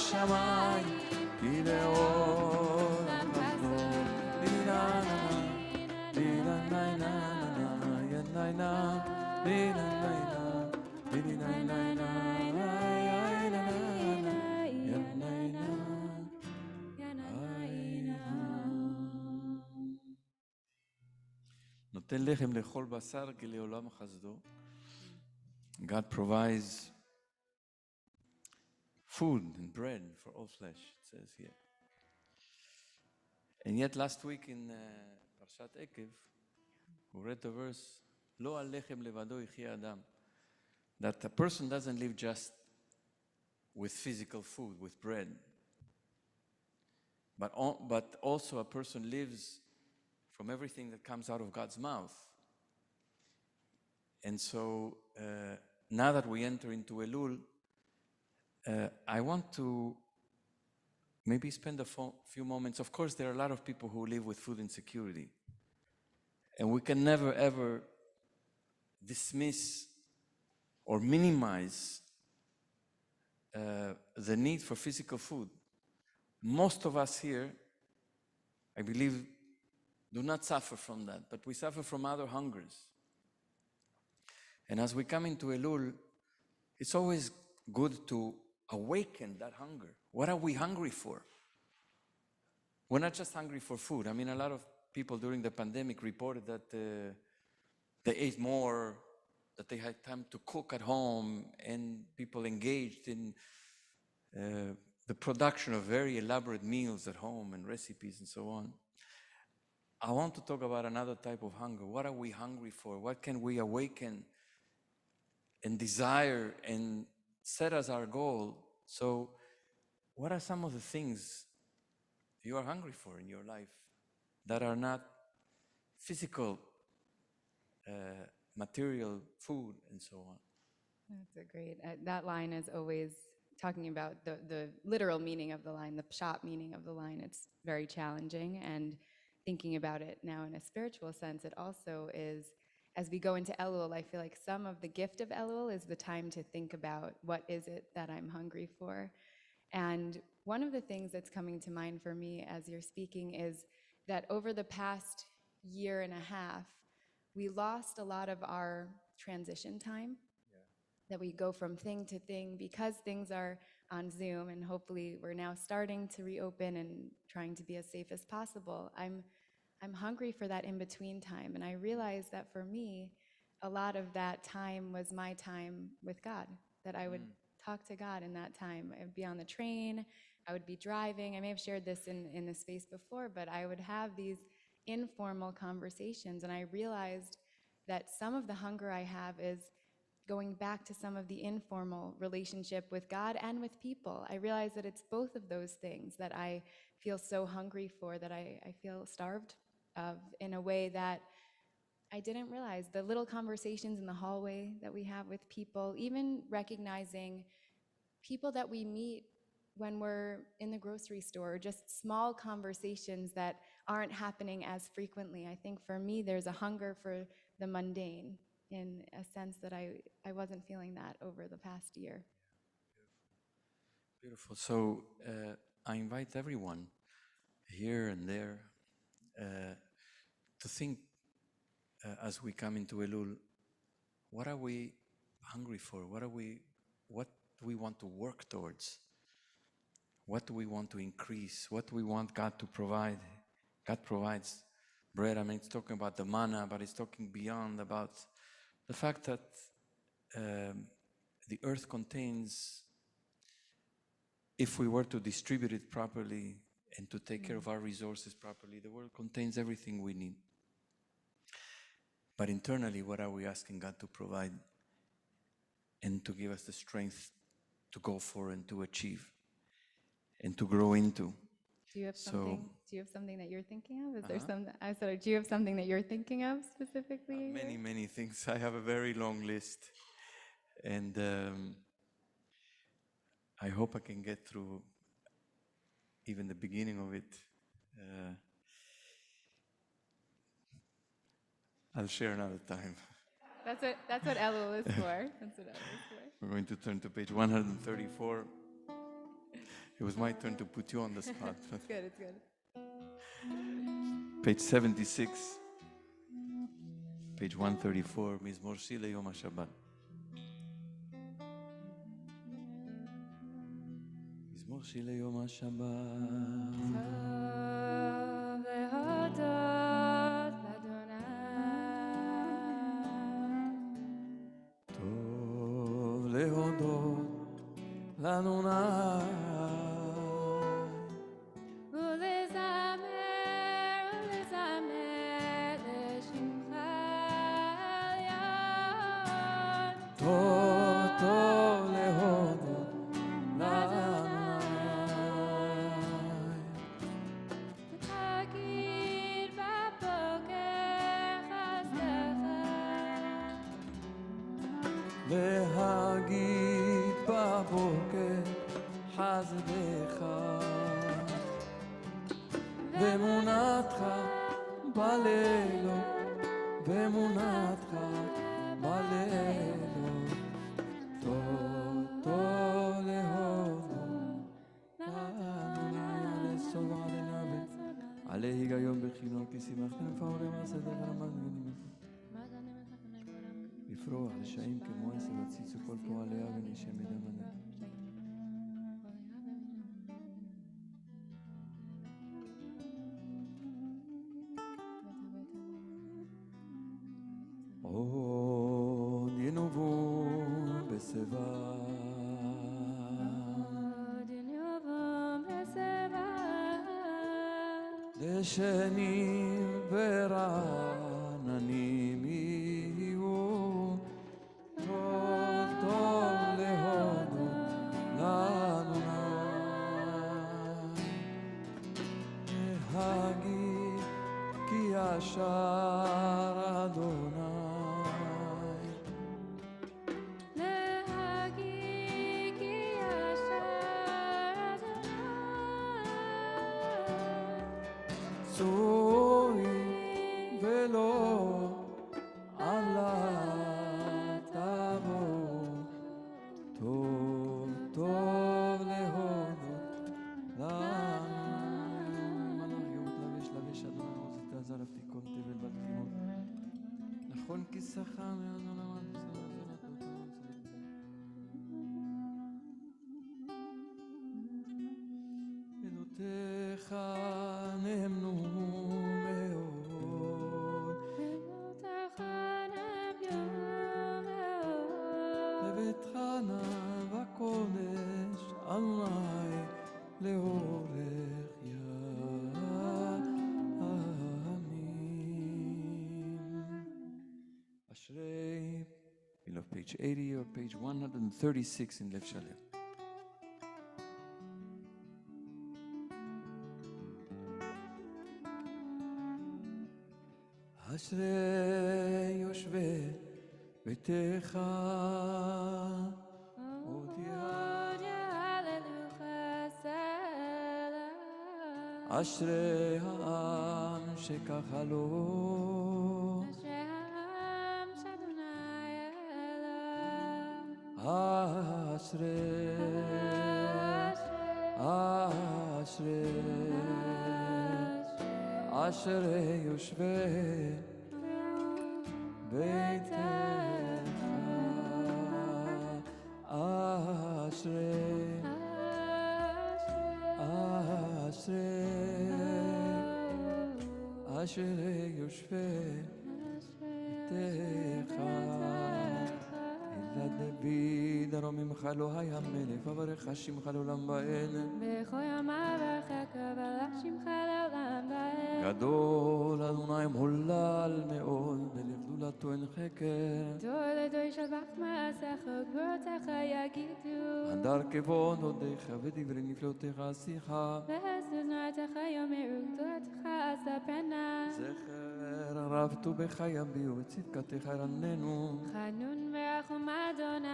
בשמיים, כי לעולם חזור. נותן לחם לאכול בשר כי לעולם חסדו. God provides food and bread for all flesh, it says here. And yet last week in Parshat Ekev, we read the verse, לא על לחם לבדו יחיה אדם. That a person doesn't live just with physical food, with bread. But also a person lives from everything that comes out of God's mouth. And so now that we enter into Elul, I want to maybe spend a few moments. Of course, there are a lot of people who live with food insecurity. And we can never, ever dismiss or minimize the need for physical food. Most of us here, I believe, do not suffer from that, but we suffer from other hungers. And as we come into Elul, it's always good to awaken that hunger. What are we hungry for? We're not just hungry for food. I mean, a lot of people during the pandemic reported that they ate more, that they had time to cook at home, and people engaged in the production of very elaborate meals at home and recipes and so on. I want to talk about another type of hunger. What are we hungry for? What can we awaken and desire and set as our goal? So what are some of the things you are hungry for in your life that are not physical, material, food, and so on? That's a great, that line is always talking about the literal meaning of the line, the pshat meaning of the line. It's very challenging, and thinking about it now in a spiritual sense, it also is, as we go into Elul, I feel like some of the gift of Elul is the time to think about what is it that I'm hungry for. And one of the things that's coming to mind for me as you're speaking is that over the past year and a half, we lost a lot of our transition time. That we go from thing to thing because things are on Zoom, and hopefully we're now starting to reopen and trying to be as safe as possible. I'm hungry for that in-between time, and I realized that for me, a lot of that time was my time with God, that I would talk to God in that time. I would be on the train, I would be driving. I may have shared this in the space before, but I would have these informal conversations, and I realized that some of the hunger I have is going back to some of the informal relationship with God and with people. I realize that it's both of those things that I feel so hungry for, that I feel starved of in a way that I didn't realize. The little conversations in the hallway that we have with people, even recognizing people that we meet when we're in the grocery store, just small conversations that aren't happening as frequently. I think for me, there's a hunger for the mundane, in a sense that I wasn't feeling that over the past year. Beautiful. So I invite everyone here and there to think as we come into Elul, what are we hungry for? What do we want to work towards? What do we want to increase? What do we want God to provide? God provides bread. I mean, it's talking about the manna, but it's talking beyond, about the fact that the earth contains, if we were to distribute it properly and to take care of our resources properly, the world contains everything we need. But internally, what are we asking God to provide and to give us the strength to go for and to achieve and to grow into? Do you have something that you're thinking of? Is there something? I said, do you have something that you're thinking of specifically? Many things. I have a very long list, and I hope I can get through even the beginning of it. I'll share another time. That's what Ello is for. That's what Ello is for. We're going to turn to page 134. It was my turn to put you on the spot. It's good, it's good. Page 76, page 134, Mizmor Shir Yom HaShabbat. מזמור שיר ליום השבת. טוב להודות לאדוני. טוב להודות לאדוני. להגיד בבוקר חסדך ואמונתך בלילות ואמונתך בלילות טוב טוב להודות לאדוני לסובע לנבא עלי היגיון בחינו כי שימחתם פעם למעשה דרך למדנו לפרוח רשעים כמו עשב הציצו כל פועליה ונשם בדם הנפש. עוד ינובו בשיבה דשנים ורעננים יהיו טוב טוב להודות לאדוני להגיד כי ישר אדוני להגיד כי ישר אדוני צורי ולא עלה תבוא טוב טוב להודות לאדוני מלאך יום תלבש לבש אדוני עוז תעזר תיקון תבל בתקינות נכון כיסך מאדון עמד עדותיך נאמנו מאוד בביתך נא בקודש אדוני לאורך ימים. אשרי, below page 80 or page 136 in Lev Shalem. אשרי יושבי ביתך אשרי העם שככה לו אשרי אשרי יושבי ביתך אשרי אשרי יושבי ביתך אלא דוד הרוממך לא היה מלך וברך שמך לעולם ועד בכל ימיו הרחק וברך שמך לעולם ועד גדול אדוני מהולל מאוד ולגדולתו אין חקר דור לדור ישבח מעשיך וגבורתך יגידו הדר כבוד הודיך ודברי נפלאותיך עשיך ועשו זנותיך יאמרו גדולתך אספנה זכר רב טובך יביאו וצדקתך ירננו חנון ורחום אדוני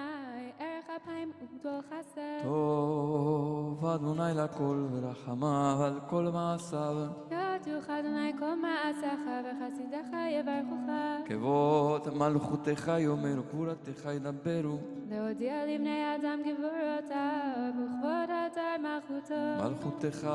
ערך אפיים וגדול חסד טוב אדוני לכל ורחמיו על כל מעשיו יודוך אדוני כל מעשיך וחסידיך יברכוך כבוד מלכותך יאמרו גבורתך ידברו להודיע לבני אדם גבורותיו וכבוד תואר מלכותו. מלכותך,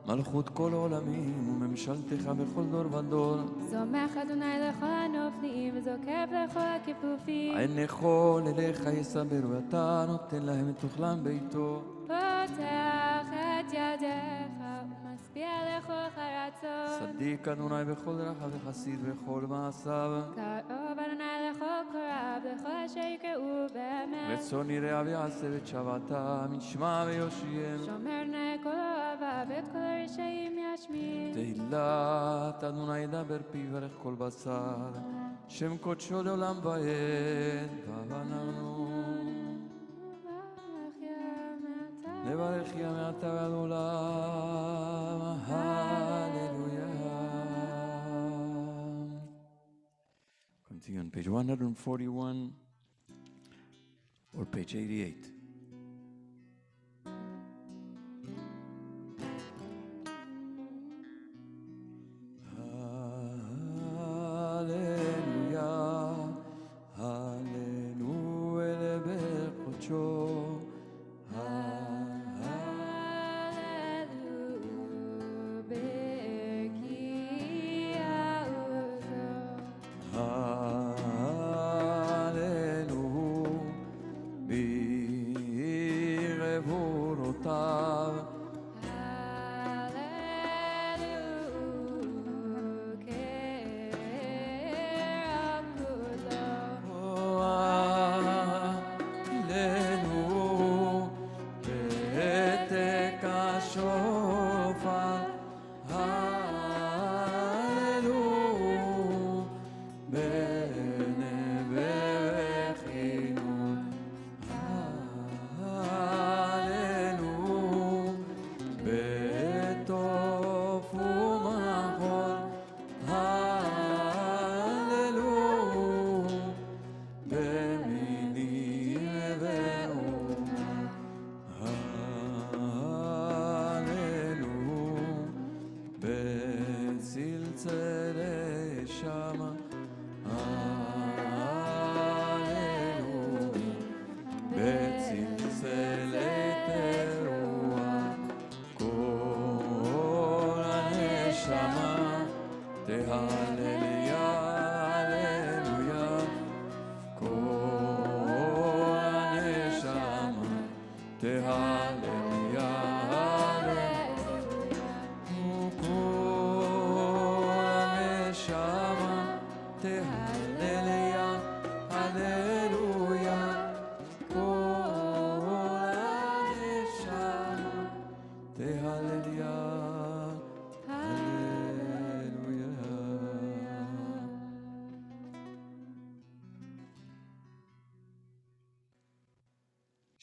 מלכות כל עולמים, וממשלתך בכל דור ודור. סומך אדוני לכל הנופלים, וזוקף לכל הכיפופים. עין יכול אליך יסברו, אתה נותן להם את אוכלם ביתו. פותח את ידיך, ומשביע לכל חרצות. צדיק אדוני בכל דרכיו וחסיד בכל מעשיו. קרוב אדוני לכל קורב, לכל אשר יקראו באמת. רצון יראה ויעשה ואת שבתם, ישמע ויושיעם. שומר נא כל אוהביו, ואת כל הרשעים ישמיד. תהילת אדוני ידבר פיו יברך כל בשר, שם קודשו לעולם ועד. ואנחנו נברך יה מעתה ועד עולם. הללויה. Continue on page 141 or page 88.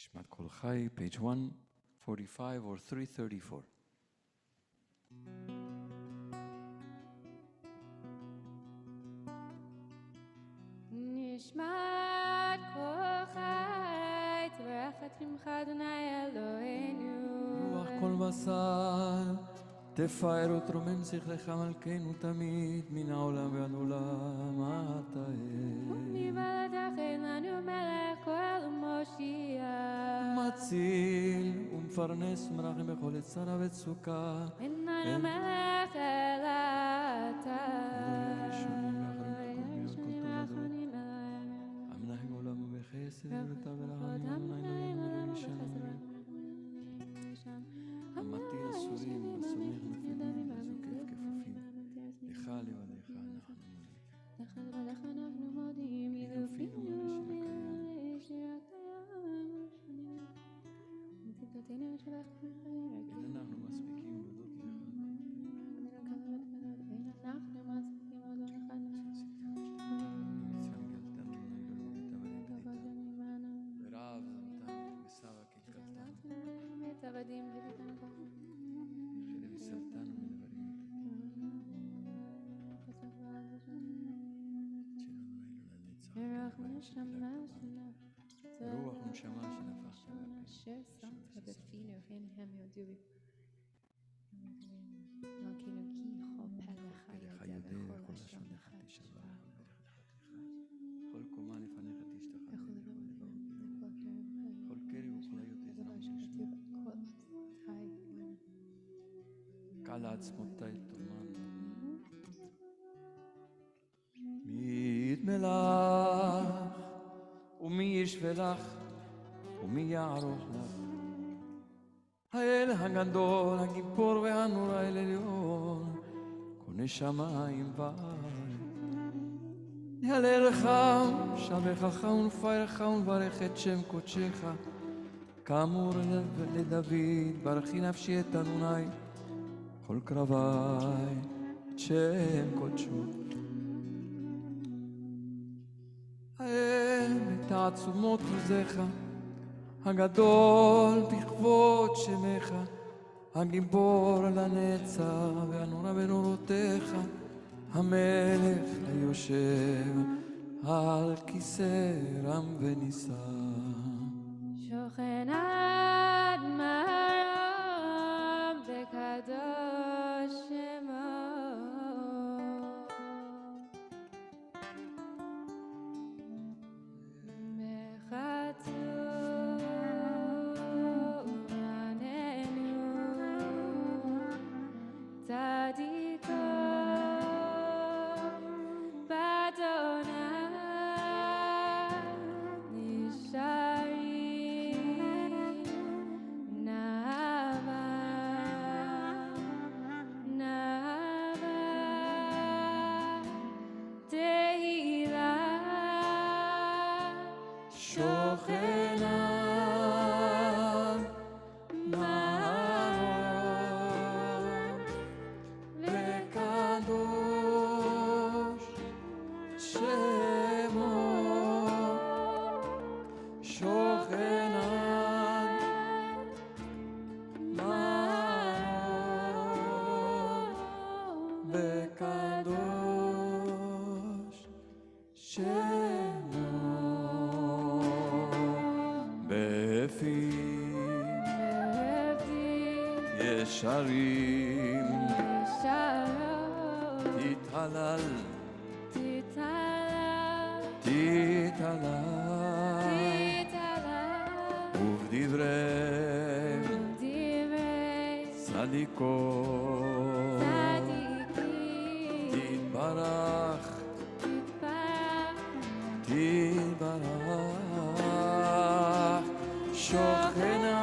Shmat Kol Chai, page 145 or 334. נשמת כל חי, תברך את שמך אדוני אלוהינו. רוח כל בשר, תפאר ותרומם שכלך מלכנו תמיד, מן העולם ועד עולם, אתה ומבלעדך אין לנו מלך כל ומושיע. מציל ומפרנס ומרחם בכל עת צרה וצוקה. אין לנו מלך אלא אתה. המנהג עולם ובחסד ובטוב ורחמים, המטיל אסורים וסומך נפילים וזוקף כפופים. לך לבדיך אנחנו מודים. אלופינו מלשין הקיים. אין אנחנו מספיקים להודות לך. רוח ונשמה שנפחת אשר שמת בפינו, אין הם יודו. מלכנו כי כל פלך ידע וכל לשונך תשבח. כל קומה לפניך תשתחווה, כל קרב וכלי יתזמון. על עצמותיי תאמר. מי ידמה לך ומי ישווה לך ומי יערוך לך? האל הגדול, הגיבור והנורא, אל עליון, קונה שמיים וארץ. יהללך, שבחך ונפארך ונברך את שם קודשך. כאמור לדוד, ברכי נפשי את אדוני, כל קרבי את שם קודשו. האל בתעצומות עוזך, הגדול בכבוד שמך, הגיבור לנצח והנורא בנורותיך, המלך היושב על כיסא רם ונישא. שוכן עד מרום בקדוש שמו. ישרים תתהלל ובדברי צדיקות תתברך שוכנה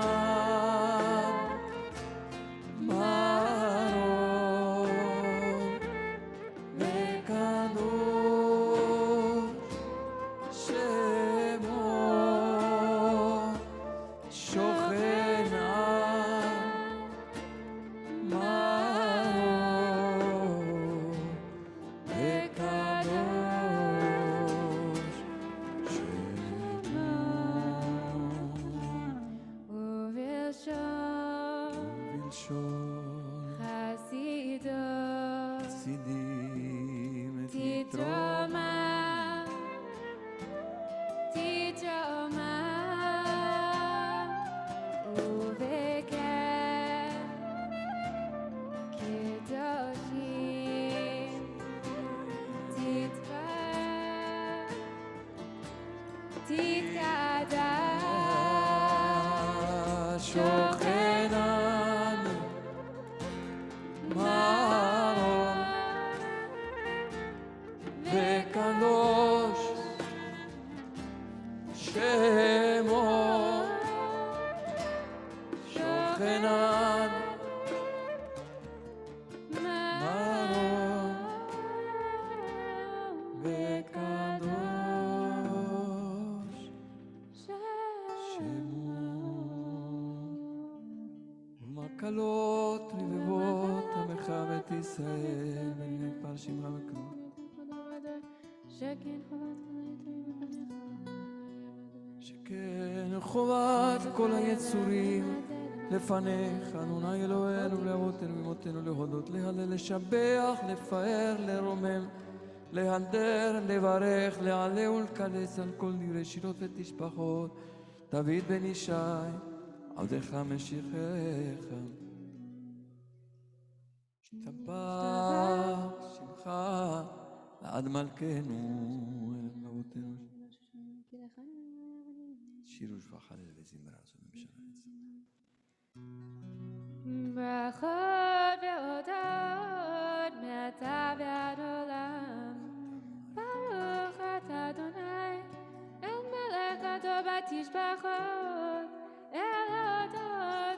קלות רבבות עמך בית ישראל ונפר שמך בקרוב. שכן חובת כל היצורים לפניך, אדוני אלוהינו, לאבותינו ואמותינו, להודות, להלל, לשבח, לפאר, לרומם, להדר, לברך, להעלה ולקדש על כל דברי שירות ותשבחות. דוד בן ישי עבדך משיחך, השתבח שמך לעד מלכנו אל אבותינו. שיר ושבח הלל וזמרה זו ממשלה. ברכות והודות התשבחות, אלוהות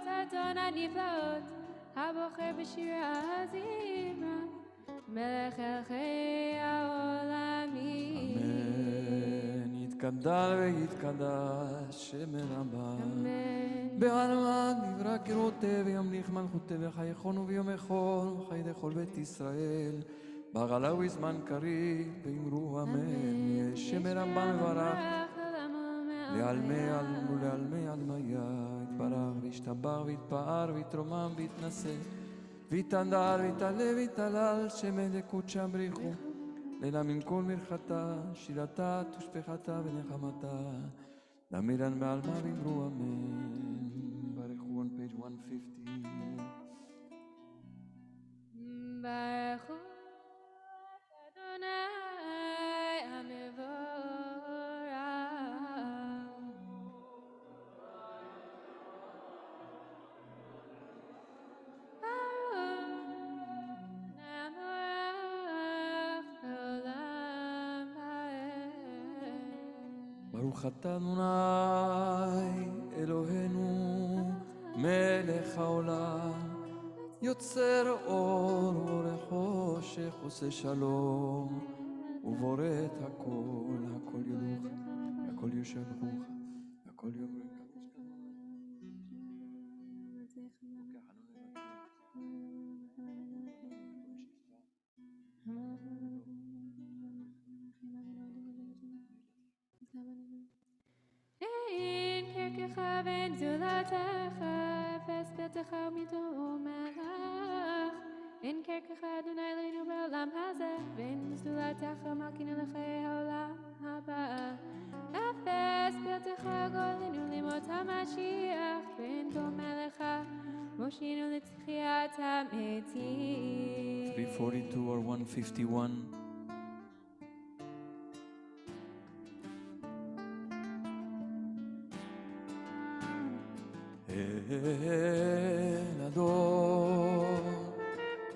אדון הנפלאות, הבוחר בשיר הזמרה, מלך אלוהי העולמים. אמן. יתגדל ויתקדש שם רבה. בעלמא נברא קירותי וימליך מלכותי וחייכונו ויום יכול חיי לכל בית ישראל. בגלה ובזמן קריב ואמרו אמן. יש שם רבה מברך לעלמי עלמו לעלמי עלמיה. יתברך וישתבח ויתפאר ויתרומם ויתנשא ויתהדר ויתעלה ויתהלל שם אלוקות שם בריחו לילה מן כל מרחתה שירתה תושבחתה ונחמתה דמירן בעלמה ואמרו אמן. ברכו on page 150. ברכו את אדוני המבורך. ברוך אתה אדוני אלוהינו מלך העולם יוצר אור ובורא חושך עושה שלום ובורא את הכל הכל יודוך הכל ישבחוך הכל יאמרו אין קרקך ואין זולתך, אפס פתח ומדומך. אין קרקך אדוני אלינו בעולם הזה, ואין זולתך מלכינו לחיי העולם הבא. אפס פתח גולנו למות המשיח, ואין דומה לך, מושיענו לתחיית המתים. 342 or 151. אל אדון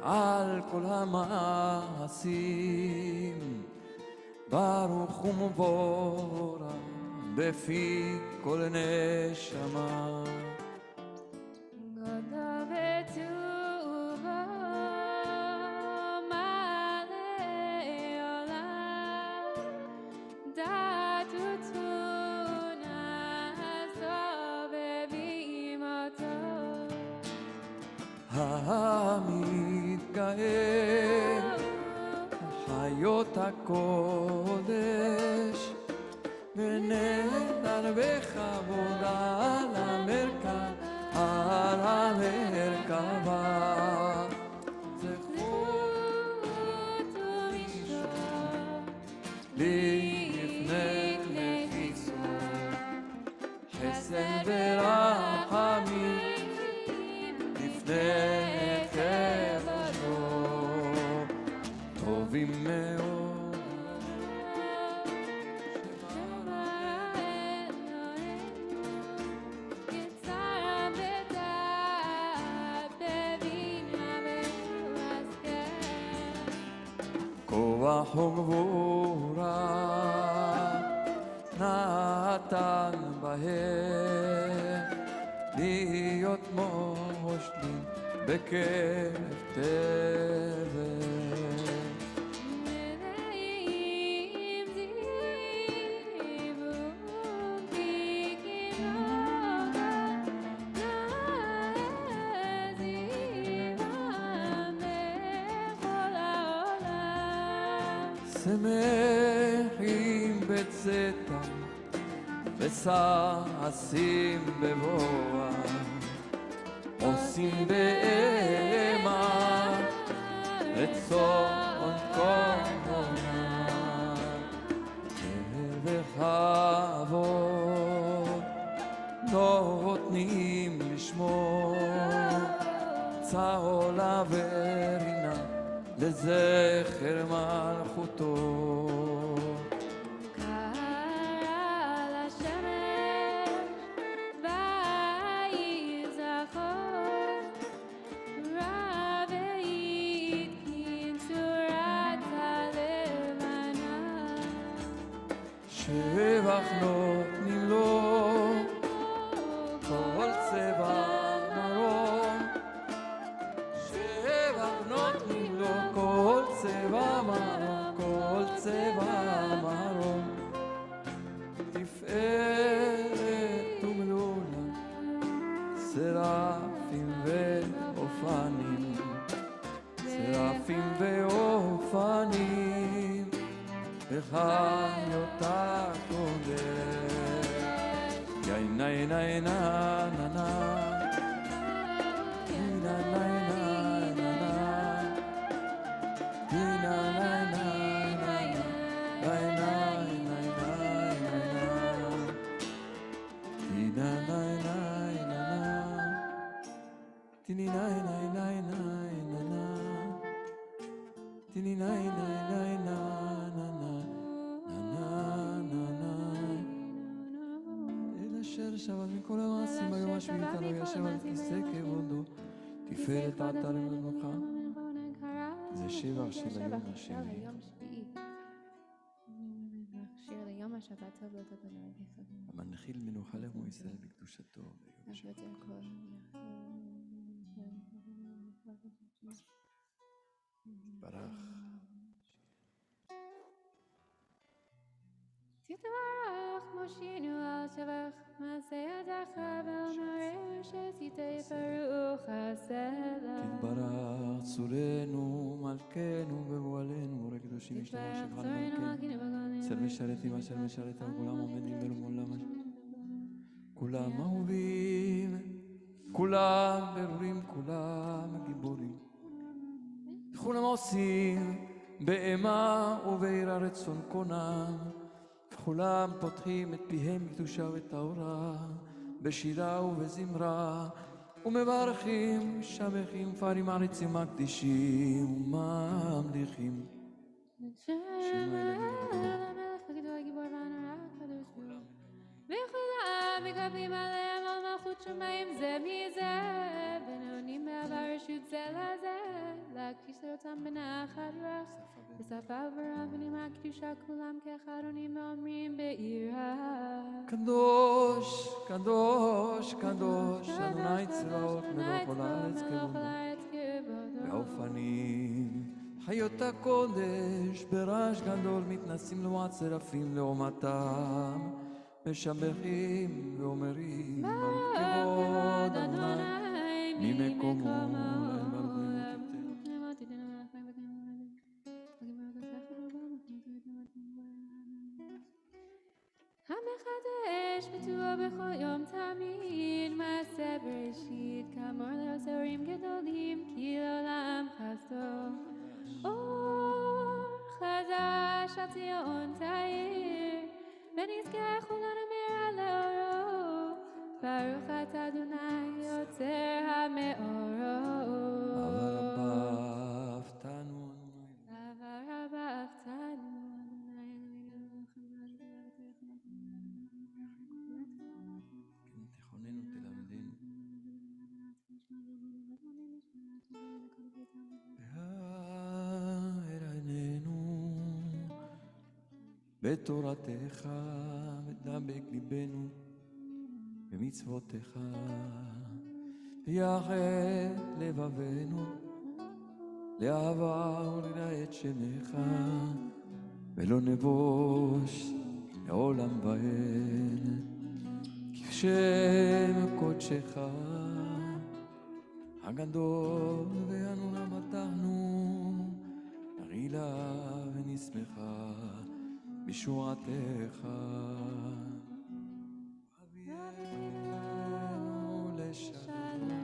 על כל המעשים ברוך ומבורך בפי כל נשמה. גדול וטובו מלא עולם, דעת ותבונה סובבים אותו. המתגאה חיות הקודש ונהדר בכבוד על המרכבה זכות ומשפט לפני כניסות חסד ורחמים לפני כבודו טובים מאוד. כוח וגבורה נתן בהם להיות מושלים בקרב תבל. מלאים זיוון כי כמוך נעזיבם בכל העולם. שמחים בצאתם וששים בבואם עושים באימה רצון קורבנם ובכבוד נותנים לשמור צהולה ורינה לזכר מלכותו. שבח נותנים לו סרפים ואופנים, סרפים ואופנים, בחיות הקודש. יאינה אינה אינה ננה, אינה אינה אינה אינה אינה שבת מכל המעשים היום השביעית עליו ישב על כיסא כבודו תפארת עתה למלוכה זה שבח של היום השביעי שיר ליום השבת טוב לא תדוני המנחיל מנוחה לעמו ישראל בקדושתו ביום השבת ברח תתברך מושיענו על שבח מעשה ידיך ולנראה שתיתי ברוך הסלע תתברך צורנו מלכנו ובועלנו מורה קדושים ישתבח שבחן מלכנו אשר משרתים אשר משרתם כולם עומדים ברמולם כולם אהובים כולם ברורים כולם גיבורים כולם עושים באימה וביראה רצון קונם כולם פותחים את פיהם בקדושה וטהרה בשירה ובזמרה ומברכים שבחים מפארים מעריצים מקדישים וממליכים שמע המלך הגדול הגיבור והנורא הקדוש ברוך וכולם מקבלים עליהם על מלכות שמיים זה מזה ונעונים בעבר רשות זה לזה להקדיש אותם בנחת רוח בשפה וברם ונימה קדושה כולם כאחד עונים ואומרים ביראה קדוש קדוש קדוש אדוני צבאות מלך כל הארץ כבודו באופנים חיות הקודש ברעש גדול מתנסים לעומת שרפים לעומתם משבחים ואומרים ברוך כבוד אדוני ממקומו המחדש בטובו בכל יום תמיד מעשה בראשית כאמור לעשורים גדולים כי לעולם חסדו אור חדש על ציון תאיר ונזכה כולנו מהרה לאורו ברוך אתה אדוני יוצר המאורות בתורתך ודבק ליבנו במצוותיך ויחד לבבנו לאהבה ולראה את שמך ולא נבוש לעולם ועד כי שם קודשך הגדול ואנו נמתנו נרעילה ונשמחה בשורתך אבינו לשלום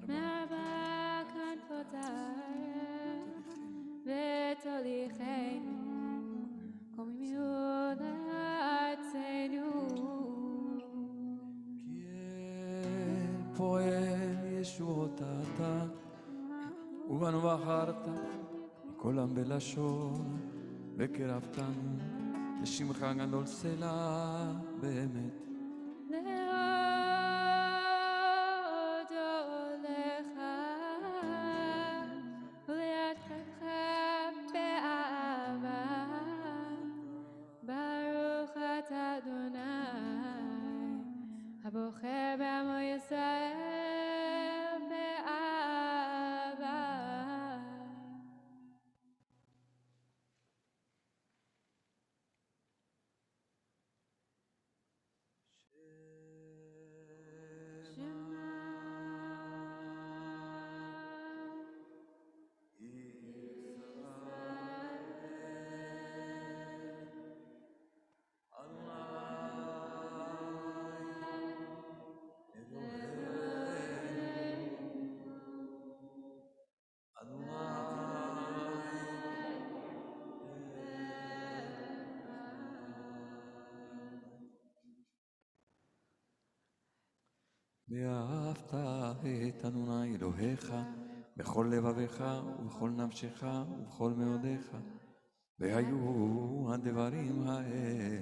מארבע כנפות הארץ ותוליכנו קומי מיהוד ארצנו כי פועל ישועות אתה ובנו בחרת מכל עם בלשון וקרבתנו לשמך גדול סלע באמת להודות לך ולהתקדמך באהבה ברוך אתה אדוני הבוחר בעמו ישראל באהבה אהבת את אדוני אלוהיך בכל לבביך ובכל נפשך ובכל מאודיך. והיו הדברים האלה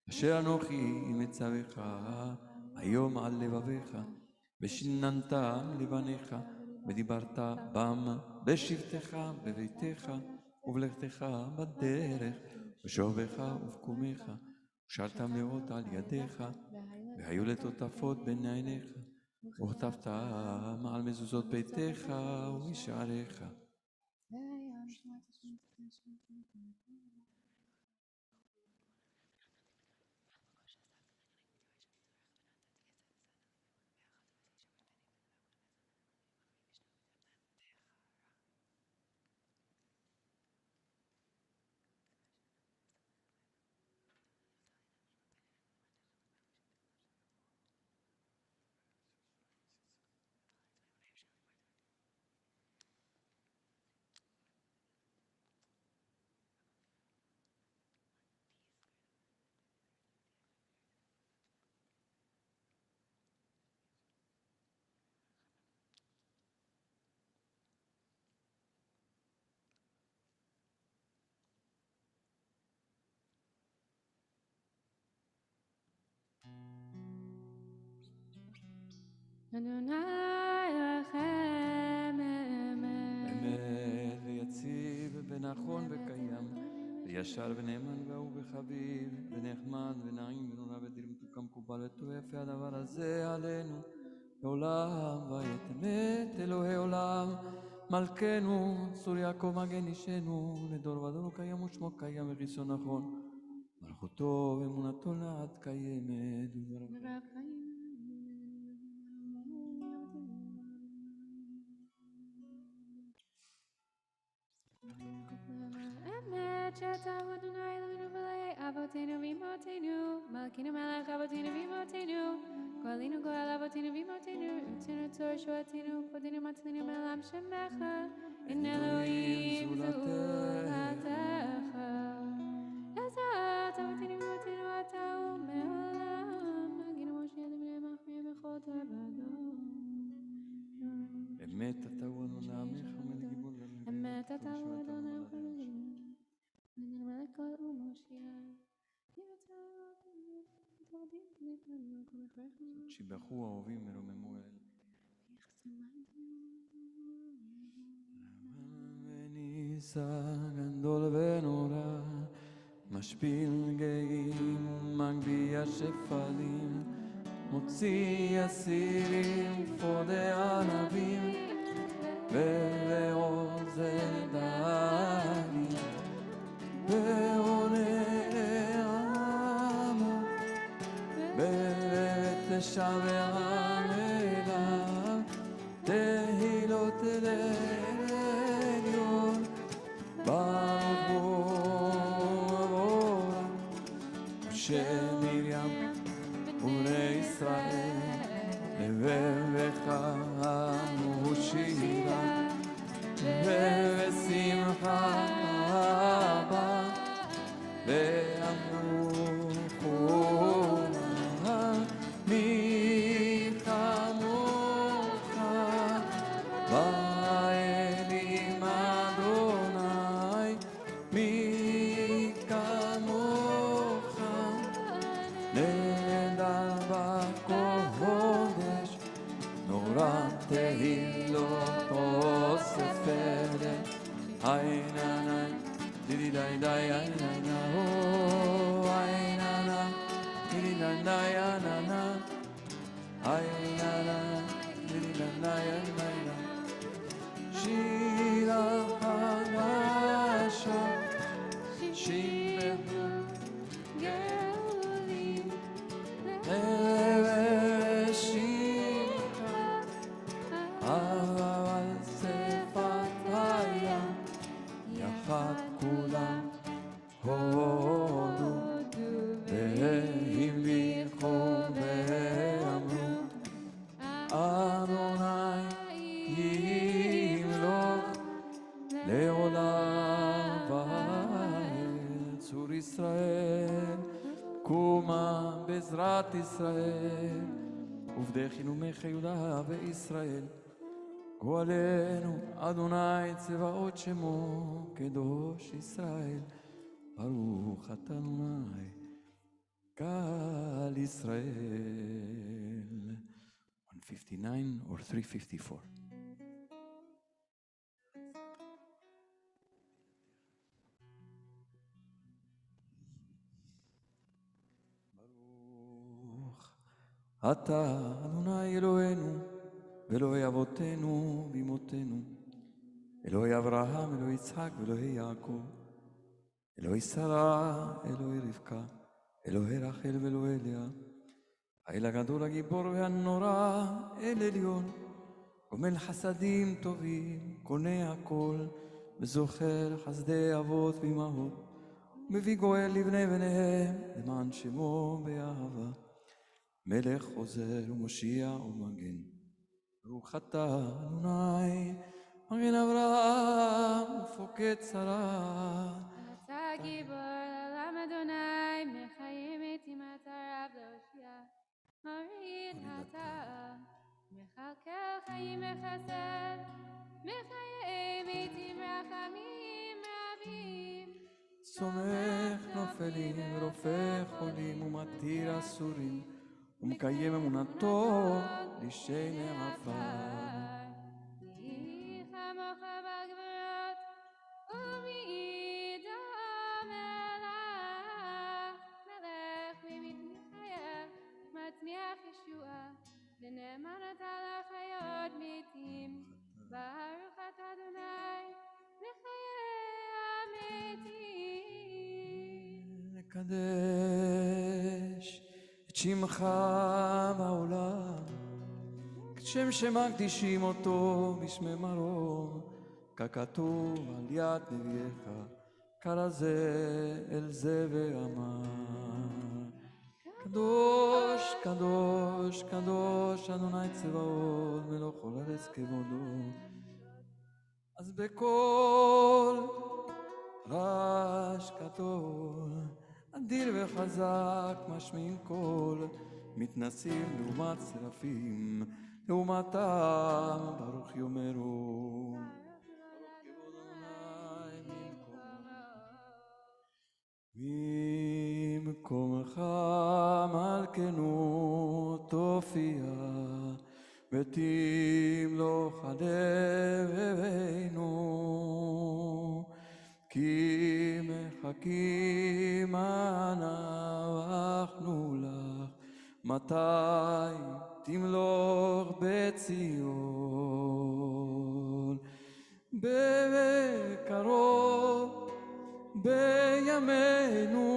אשר אנוכי מצווך היום על לבביך, ושיננתם לבניך, ודיברת בם בשבתך בביתך ובלכתך בדרך, בשוכבך ובקומך, ושרתם לראות על ידיך, והיו לטוטפות בין עיניך, וכתבתם על מזוזות ביתך ובשעריך. אדוני אלוהיכם אמת ויציב ונכון וקיים וישר ונאמן ואהוב וחביב ונחמד ונעים ונורא ודיר מתוקה מקובל וטוב יפה הדבר הזה עלינו לעולם ועת אמת. אלוהי עולם מלכנו צור יעקב מגן אישנו לדור ודור הוא קיים ושמו קיים וחיסון נכון מלכותו ואמונתו לעד קיימת. אמת שאתה הוא אדוני אלוהינו ואלוהי אבותינו ואמותינו, מלכנו מלך אבותינו ואמותינו, גואלינו גואל אבותינו ואמותינו, רצינו צור שועתנו, כבודנו מצלינו מעולם שמך, אין אלוהים זולתך. עזרת אבותינו ואמותינו אתה ומעולם, מגינו משה לבני מחמיא בכל תרבדו. אמת אתה הוא אדוני עמך ומלך גיבור אמת אתה הוא אדוני מלך כל ומושיע. שיבחו אהובים ורוממו אל. ונישא גדול ונורא, משפיל גאים ומגביה שפלים, מוציא אסירים פודי ענבים, ועוזר דני, ועונה לעמו, ותשבע אליו, תהילות לעליון, ברוך הוא שמרים ולישראל, לבבך מושיעה, ובשמחה רבה, ואמרו מי כמוך, באלים אדוני, מי כמוך, נהדר בקודש, נורא תהילות אוספת, עיננה דידי די די עיננה עיננה דידי די די עיננה עיננה דידי די די עיננה שירה חדשה שיבחו גאולים ושמחה אבל שפתיה יחד כולם הודו והמליכו ואמרו אדוני ימלוך לעולם ועד. צור ישראל קומה בעזרת ישראל, עובדך נומך יהודה וישראל. גואלנו אדוני צבאות שמו, קדוש ישראל. ברוך אתה אדוני קהל ישראל. 159 or 354. אתה אדוני אלוהינו ואלוהי אבותינו ואמותינו, אלוהי אברהם, אלוהי יצחק ואלוהי יעקב, אלוהי שרה, אלוהי רבקה, אלוהי רחל ואלוהי לאה, האל הגדול הגיבור והנורא, אל עליון, גומל חסדים טובים, קונה הכל, וזוכר חסדי אבות ואמהות, מביא גואל לבני בניהם, למען שמו באהבה. מלך עוזר ומושיע ומגן. ברוך אתה אדוני מגן אברהם ופוקד שרה. אתה גיבור לעולם אדוני, מחיים מתים אתה רב להושיע. מוריד אתה, מכלכל חיים וחסד, מחיים מתים רחמים רבים. סומך נופלים ורופא חולים ומתיר אסורים, ומקיים אמונתו לשני עפר. יהי כמוך בגבורות ובעידו מלך. מלך ומתחייב, מצמיח ישועה, ונאמן אתה לחיות מתים. ברוך אתה אדוני לחיי המתים. לקדש את שמך בעולם, כשם שמקדישים אותו בשמי מרום, ככתוב על יד נביאך, קרא זה אל זה ואמר. קדוש, קדוש, קדוש, אדוני צבאות, מלוך כל ארץ כבודו. אז בקול רעש גדול, אדיר וחזק, משמיעים קול, מתנסים לעומת שרפים, לעומתם ברוך יאמרו. במקומך מלכנו תופיע, ותמלוך לבבינו, כי מחכים אנחנו לך, מתי תמלוך בציון. בקרוב בימינו,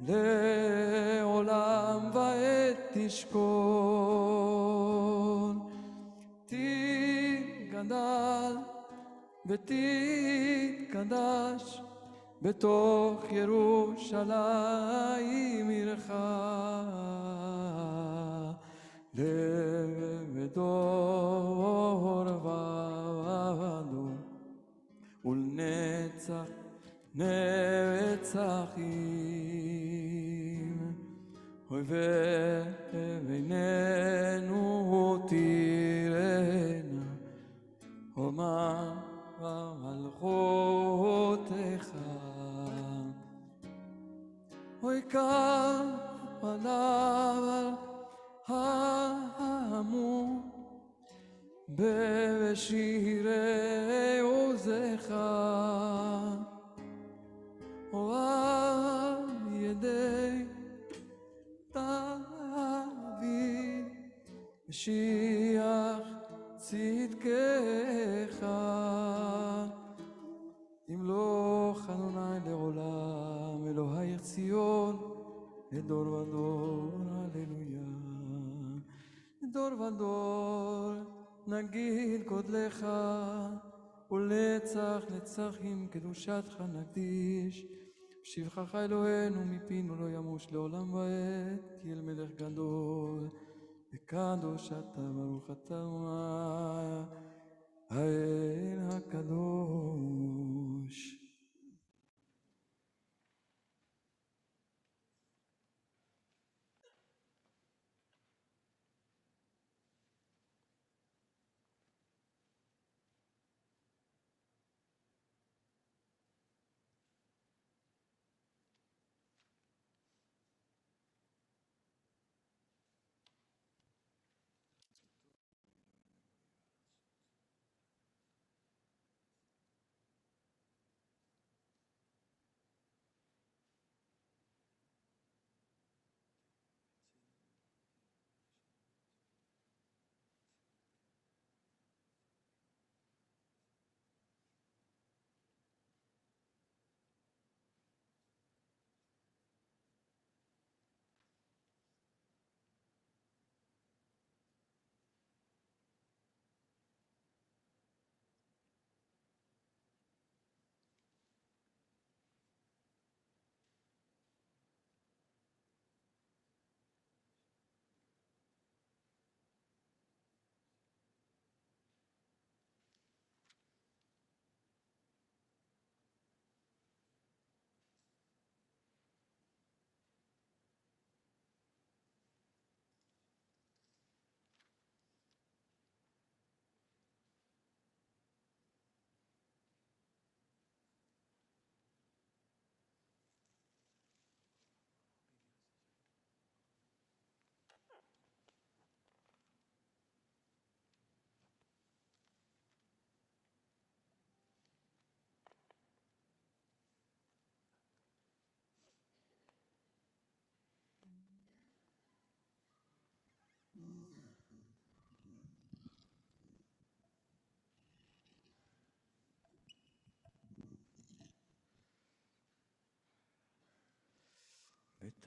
לעולם ועד תשכון. תגדל ותתקדש בתוך ירושלים עירך, לדור ודור ולנצח נצחים. אוי ובינינו תיראנה חומה ומלכותך. אוי קם עליו העמו בשירי עוזך, או על ידי דוד משיח צדקך. תמלוך אדוני לעולם, אלוהי ציון לדור ודור, הללויה. לדור ודור נגיד גודלך, ולנצח נצחים קדושתך נקדיש. שבחך אלוהינו מפינו לא ימוש לעולם ועד, כי אל מלך גדול וקדוש אתה, ברוך אתה האל הקדוש.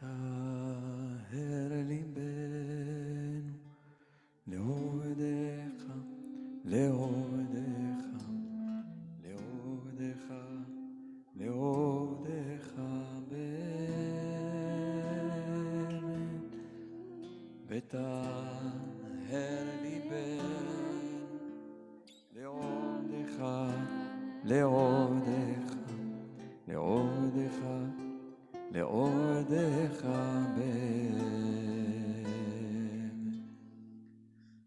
טהר ליבנו לעובדך, לעובדך, לעובדך, לעובדך באמת. וטהר ליבנו לעובדך, לעובדך, לעובדך, לעובדך באמת.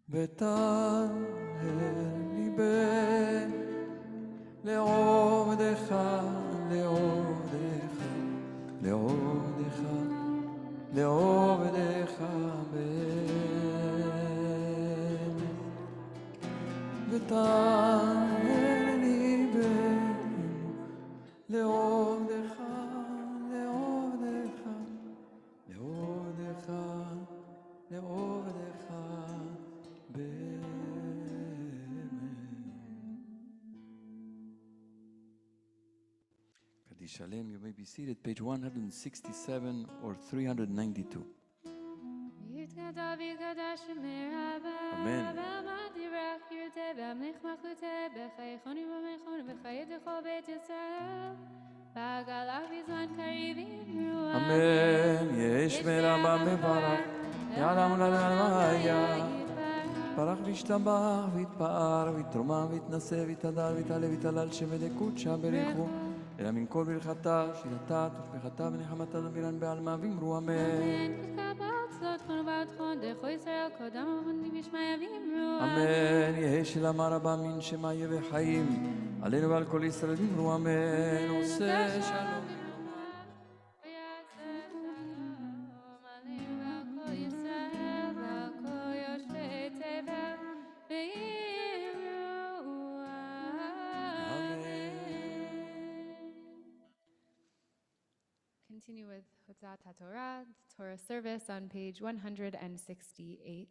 וטהר ליבנו לעובדך, לעובדך, לעובדך, לעובדך באמת. וטהר ליבנו לעובדך, לעובדך, לעובדך, לעובדך באמת. Kaddish Shalem, you may be seated, page 167 or 392. Amen. Amen. יש מרמה מברך, יעלם ללמיה. ברח וישתבח ויתפאר ויתרומם ויתנשא ויתהדר ויתעלה ויתהלל שם ודקודשה בריחו. אלא מן כל ברכתה, שילתה, תשבחתה ונחמתה דמירן בעלמא ואמרו אמן. אמן. יהי שלמה רבה מן שמיה וחיים עלינו ועל כל ישראל ואמרו אמן. עושה שלום. Continue with Hotzat HaTorah, Torah service on page 168.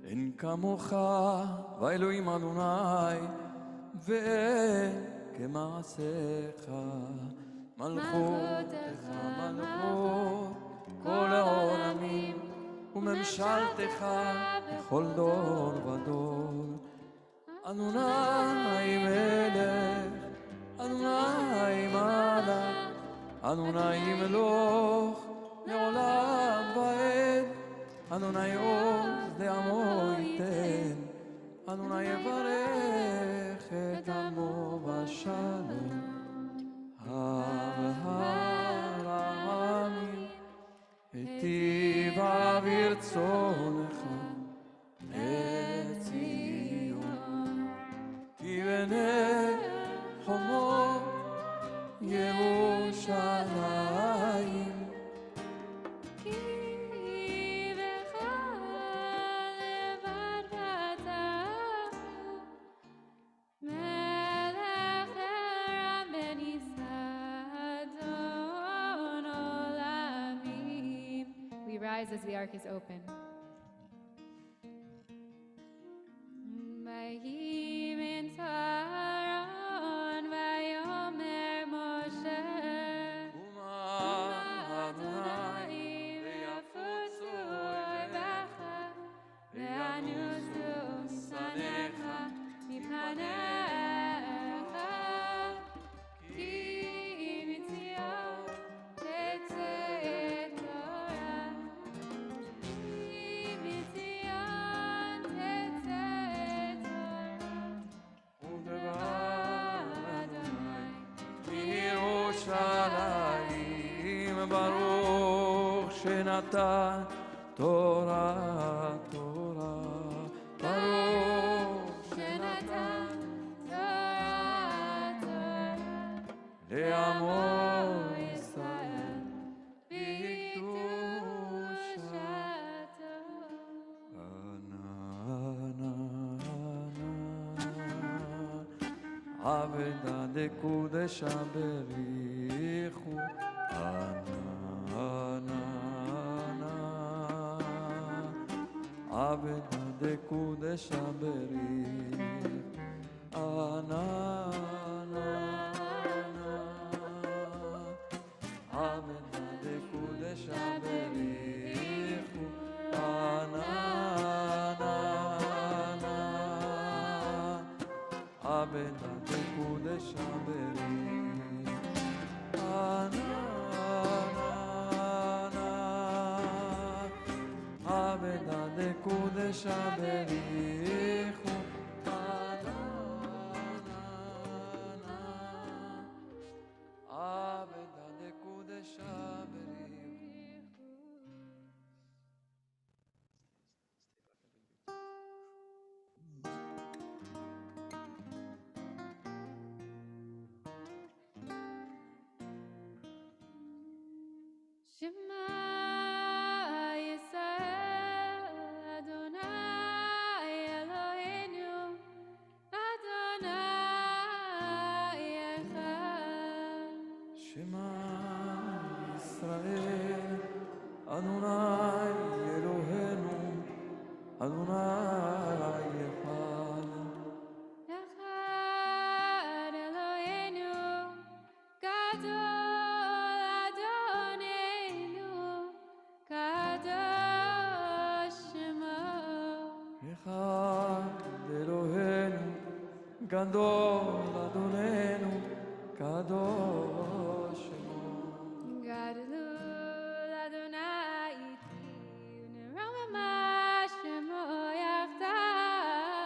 אין כמוך ואלוהים אדוני ואין כמעשיך מלכותך מלכות כל העולמים וממשלתך בכל דור ודור. אדוני מלך, אדוני מלך, אדוני מלוך לעולם ועד. אדוני עוז לעמו ייתן, אדוני יברך את עמו בשלום. הרחמים היטיב ברצונך את ציון, תבנה חומות ירושלים. As the ark is open. ברוך שנתן תורה, תורה, ברוך שנתן תורה, תורה, לעמו ישראל בקדושתו. עבדה דקודשה בריחו. עבדה דקודשה בריחו. Avena de Kudesha Berich. Avena de Kudesha Berich. Avena de Kudesha Berich. Shema Yisrael, Adonai Eloheinu, Adonai Echad. Shema Yisrael, Adonai Eloheinu, Adonai Echad. Echad Eloheinu, Gadol Adonenu, Kadosh Shemo. Echad Eloheinu, Gadol Adonenu, Kadosh Shemo. Gadol Adonai iti, Unerama Shemo Yachdav.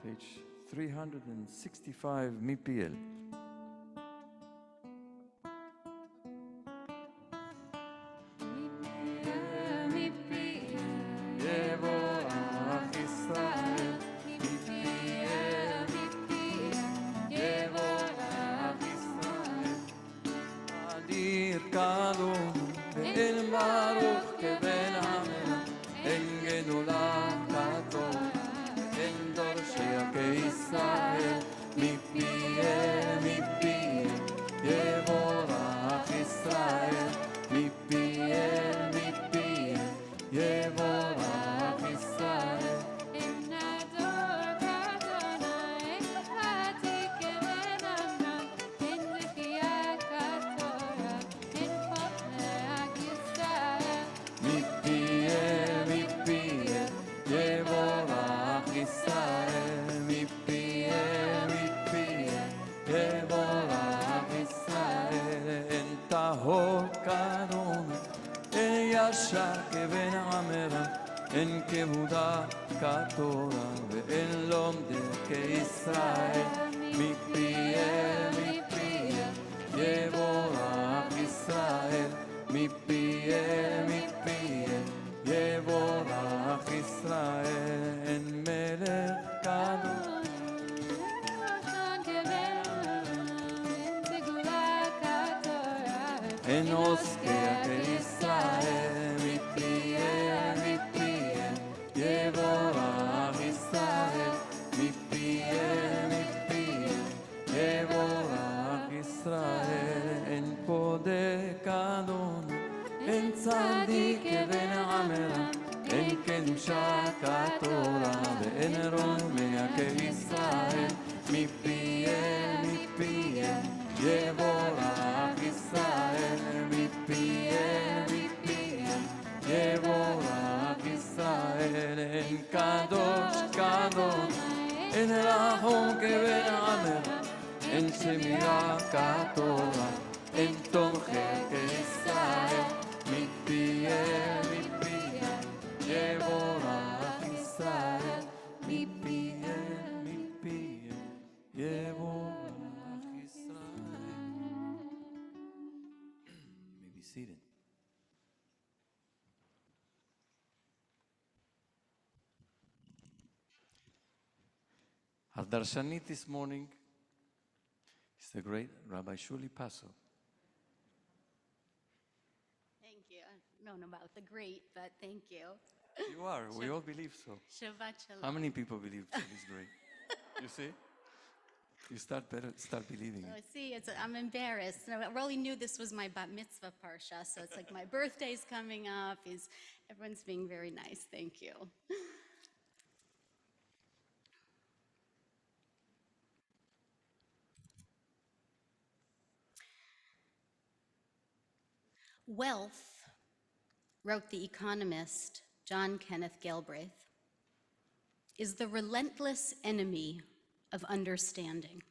Page 365, MiPL. Yevorach Israel, Yevorach Israel. Adir Kadon, Ben Baruch Keben Amena, En Gedolah Katorah, En Dorshei Israel, MiPL, Yevorach Israel, MiPL, Yevorach Israel. Yevorach Israel, Yevorach Israel. En tahor kadon, en yashar keben amera, en kehuda katorah, ve'en lomde keIsrael. MiPL, Yevorach Israel, MiPL, Yevorach Israel. En melech kadon, en oskea keIsrael. MiPL, Yevorach Israel, MiPL, Yevorach Israel. En podek Adon, en tzadik ben amera, en kedushat katorah, ve'en romea keIsrael. MiPL, Yevorach Israel, MiPL, Yevorach Israel. En kadosh kadon, en rahom keben amera, en shemira katorah, en tomchei keIsrael. MiPL, Yevorach Israel, MiPL, Yevorach Israel. May be seated. Our darshanit this morning is the great Rabbi Shuli Paso. Thank you. I don't know about the great, but thank you. You are. We all believe so. Shabbat shalom. How many people believe Shuli is great? You see? You start believing Oh, it. see, I'm embarrassed. No, I really knew this was my bat mitzvah parsha, so it's like my birthday's coming up. Everyone's being very nice. Thank you. Wealth, wrote the economist John Kenneth Galbraith, is the relentless enemy of understanding.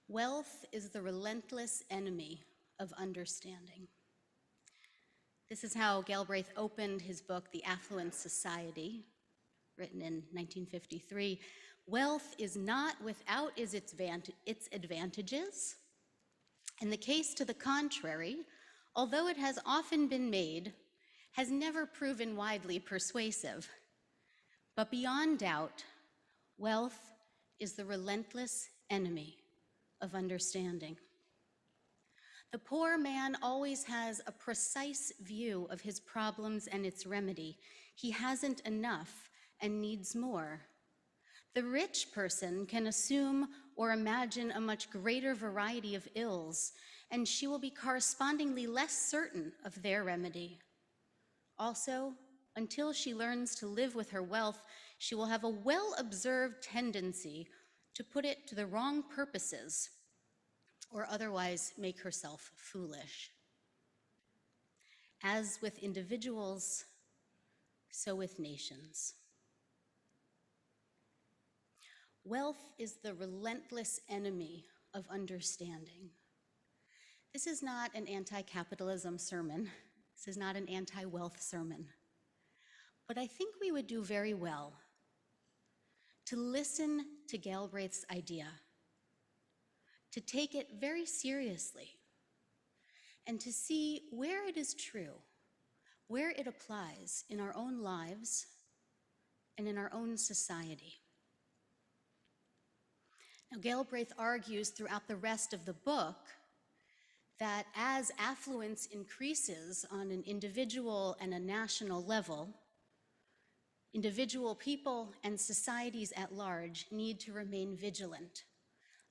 Wealth is the relentless enemy of understanding. This is how Galbraith opened his book, The Affluent Society, written in 1953. Wealth is not without its advantages, and the case to the contrary, although it has often been made, has never proven widely persuasive. But beyond doubt, wealth is the relentless enemy of understanding. The poor man always has a precise view of his problems and its remedy. He hasn't enough and needs more. The rich person can assume or imagine a much greater variety of ills, and she will be correspondingly less certain of their remedy. Also, until she learns to live with her wealth, she will have a well-observed tendency to put it to the wrong purposes or otherwise make herself foolish. As with individuals, so with nations. Wealth is the relentless enemy of understanding. This is not an anti-capitalism sermon. This is not an anti-wealth sermon. But I think we would do very well to listen to Galbraith's idea, to take it very seriously, and to see where it is true, where it applies in our own lives and in our own society. Now, Galbraith argues throughout the rest of the book that as affluence increases on an individual and a national level, individual people and societies at large need to remain vigilant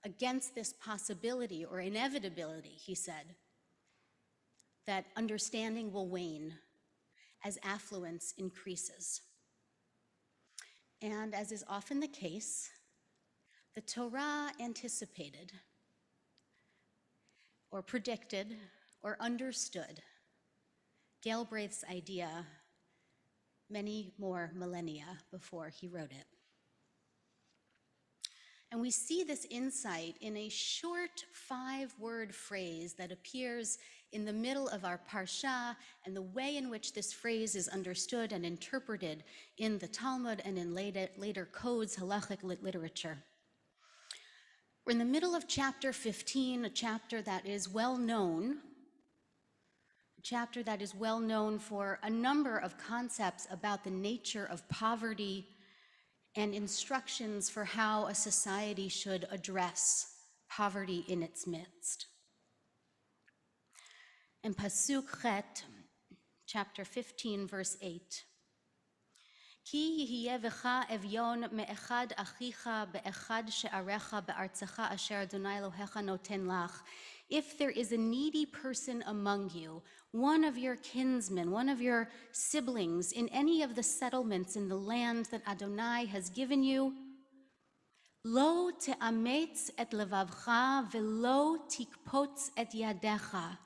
against this possibility or inevitability, he said, that understanding will wane as affluence increases. And as is often the case, the Torah anticipated or predicted or understood Galbraith's idea many more millennia before he wrote it. And we see this insight in a short 5-word phrase that appears in the middle of our parsha, and the way in which this phrase is understood and interpreted in the Talmud and in later codes, halachic literature. We're in the middle of chapter 15, a chapter that is well known, for a number of concepts about the nature of poverty and instructions for how a society should address poverty in its midst. In Pasuk Chet, chapter 15, verse 8, Ki yihye v'cha evyon me'echad achicha be'echad she'arecha be'artzecha asher Adonai Elohecha noten lach. If there is a needy person among you, one of your kinsmen, one of your siblings in any of the settlements in the land that Adonai has given you, lo te'ametz et levavcha ve'lo tikpotz et yadecha.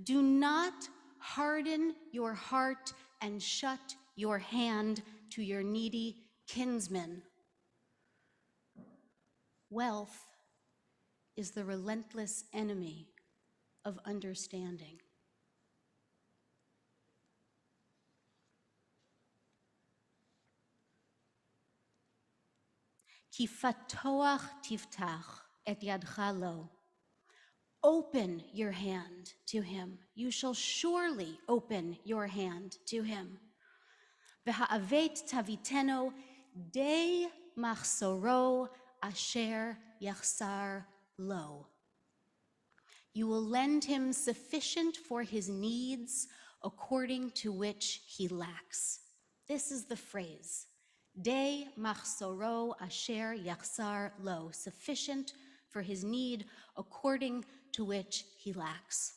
Do not harden your heart and shut your hand to your needy kinsman. Wealth is the relentless enemy of understanding. Ki fatoach tiftach et yadcha lo. Open your hand to him. You shall surely open your hand to him. V'ha'avet taviteno de machsoro asher yachsar lo. You will lend him sufficient for his needs according to which he lacks. This is the phrase, de machsoro asher yachsar lo, sufficient for his need according to which he lacks.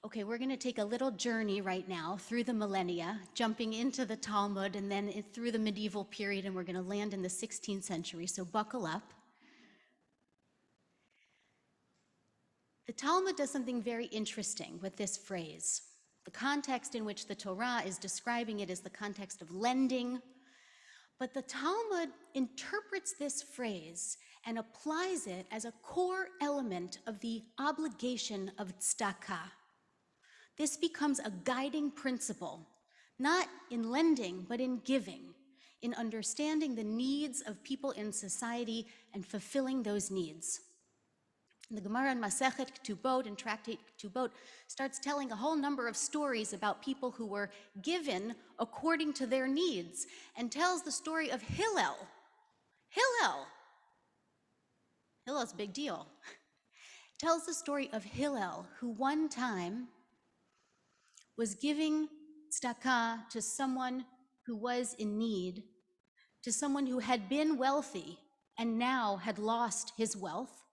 Okay, we're going to take a little journey right now through the millennia, jumping into the Talmud and then through the medieval period, and we're going to land in the 16th century, so buckle up. The Talmud does something very interesting with this phrase. The context in which the Torah is describing it is the context of lending, But the Talmud interprets this phrase and applies it as a core element of the obligation of tzedakah. This becomes a guiding principle, not in lending, but in giving, in understanding the needs of people in society and fulfilling those needs. The Gemara in Masechet Ketubot and Tractate Ketubot starts telling a whole number of stories about people who were given according to their needs, and tells the story of Hillel. Hillel's a big deal. Tells the story of Hillel, who one time was giving tzedakah to someone who was in need, to someone who had been wealthy and now had lost his wealth.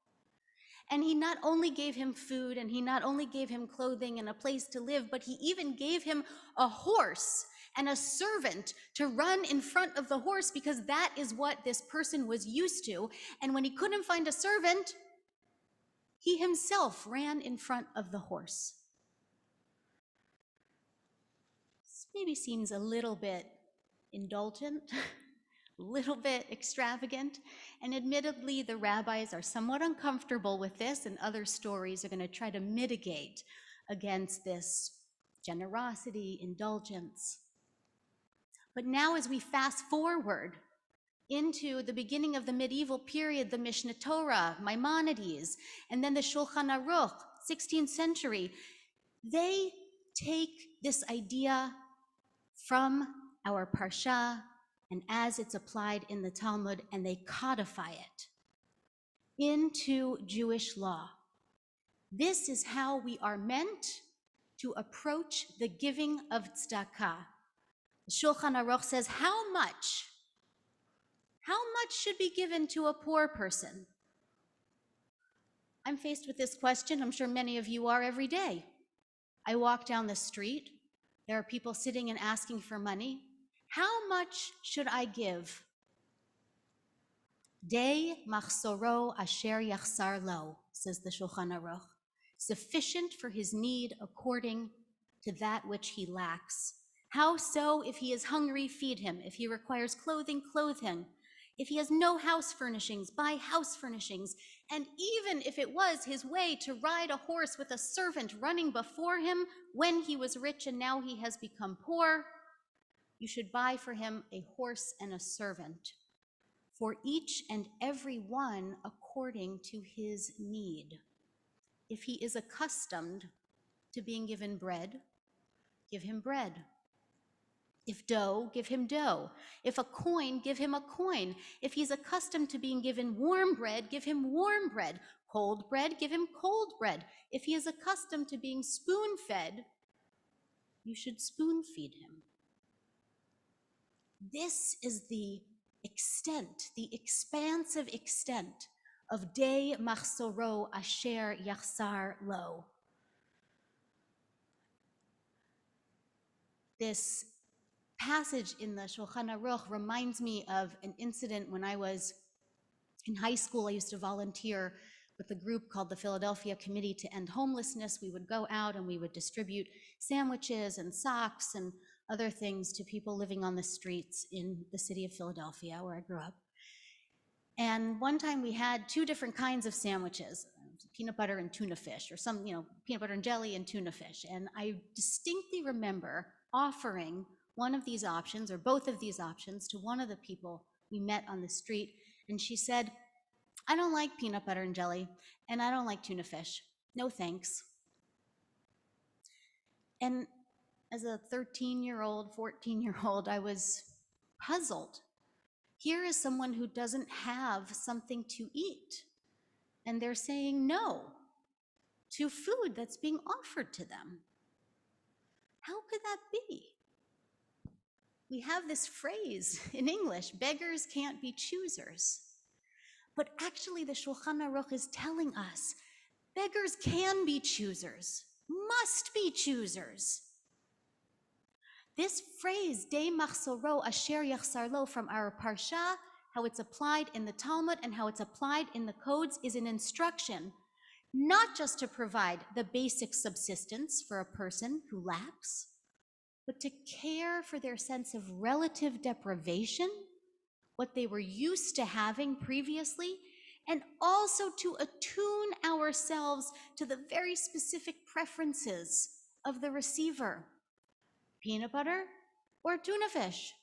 And he not only gave him food, and he not only gave him clothing and a place to live, but he even gave him a horse and a servant to run in front of the horse, because that is what this person was used to. And when he couldn't find a servant, he himself ran in front of the horse. This maybe seems a little bit indulgent, a little bit extravagant, and admittedly the rabbis are somewhat uncomfortable with this, and other stories are going to try to mitigate against this generosity, indulgence. But now, as we fast forward into the beginning of the medieval period, the Mishneh Torah, Maimonides, and then the Shulchan Aruch, 16th century, they take this idea from our parsha and as it's applied in the Talmud, and they codify it into Jewish law. This is how we are meant to approach the giving of tzedakah. The Shulchan Aruch says, how much should be given to a poor person? I'm faced with this question. I'm sure many of you are every day. I walk down the street. There are people sitting and asking for money. How much should I give? Dei machsoro asher yachsar lo, says the Shulchan Aruch. Sufficient for his need according to that which he lacks. How so? If he is hungry, feed him. If he requires clothing, clothe him. If he has no house furnishings, buy house furnishings. And even if it was his way to ride a horse with a servant running before him when he was rich and now he has become poor, you should buy for him a horse and a servant, for each and every one according to his need. If he is accustomed to being given bread, give him bread. If dough, give him dough. If a coin, give him a coin. If he's accustomed to being given warm bread, give him warm bread. Cold bread, give him cold bread. If he is accustomed to being spoon-fed, you should spoon-feed him. This is the extent, the expansive extent of Dei Machsoro Asher Yachsar Lo. This passage in the Shulchan Aruch reminds me of an incident when I was in high school. I used to volunteer with a group called the Philadelphia Committee to End Homelessness. We would go out and we would distribute sandwiches and socks and other things to people living on the streets in the city of Philadelphia, where I grew up. And one time we had two different kinds of sandwiches, peanut butter and tuna fish, or some, peanut butter and jelly and tuna fish. And I distinctly remember offering one of these options, or both of these options, to one of the people we met on the street. And she said, I don't like peanut butter and jelly, and I don't like tuna fish. No thanks. And as a 13-year-old, 14-year-old, I was puzzled. Here is someone who doesn't have something to eat, and they're saying no to food that's being offered to them. How could that be? We have this phrase in English, beggars can't be choosers. But actually the Shulchan Aruch is telling us, beggars can be choosers, must be choosers. This phrase, Dei Machsoro Asher Yachsar Lo, from our parsha, how it's applied in the Talmud and how it's applied in the codes, is an instruction, not just to provide the basic subsistence for a person who lacks, but to care for their sense of relative deprivation what they were used to having previously, and also to attune ourselves to the very specific preferences of the receiver. Peanut butter or tuna fish?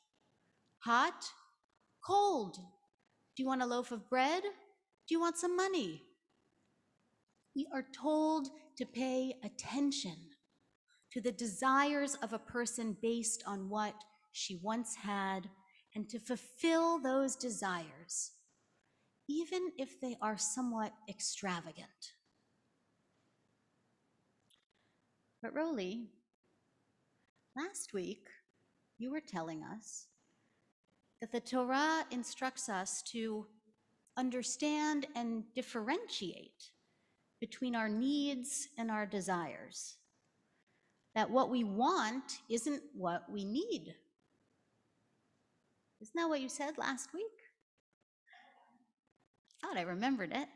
Hot, cold? Do you want a loaf of bread? Do you want some money? We are told to pay attention to the desires of a person based on what she once had, and to fulfill those desires, even if they are somewhat extravagant. But Roli, last week you were telling us that the Torah instructs us to understand and differentiate between our needs and our desires. That what we want isn't what we need. Isn't that what you said last week? I thought I remembered it.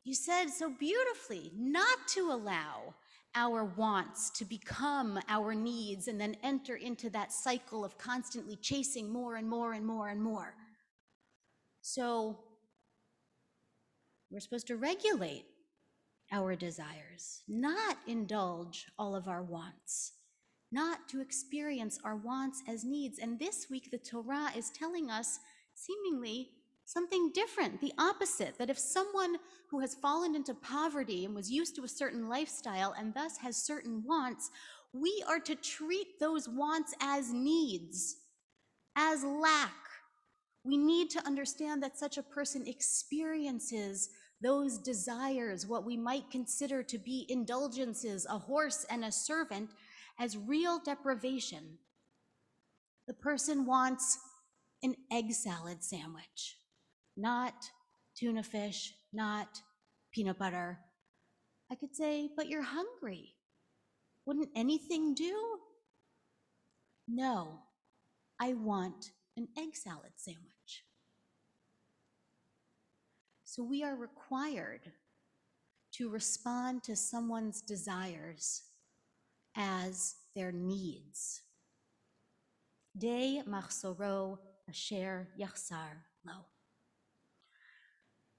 You said so beautifully not to allow our wants to become our needs and then enter into that cycle of constantly chasing more and more and more and more. So we're supposed to regulate our desires, not indulge all of our wants, not to experience our wants as needs. And this week, the Torah is telling us seemingly something different, the opposite, that if someone who has fallen into poverty and was used to a certain lifestyle and thus has certain wants, we are to treat those wants as needs, as lack. We need to understand that such a person experiences those desires, what we might consider to be indulgences, a horse and a servant, as real deprivation. The person wants an egg salad sandwich, not tuna fish, not peanut butter. I could say, but you're hungry. Wouldn't anything do? No, I want an egg salad sandwich. So we are required to respond to someone's desires as their needs. De machsoro asher yachsar lo.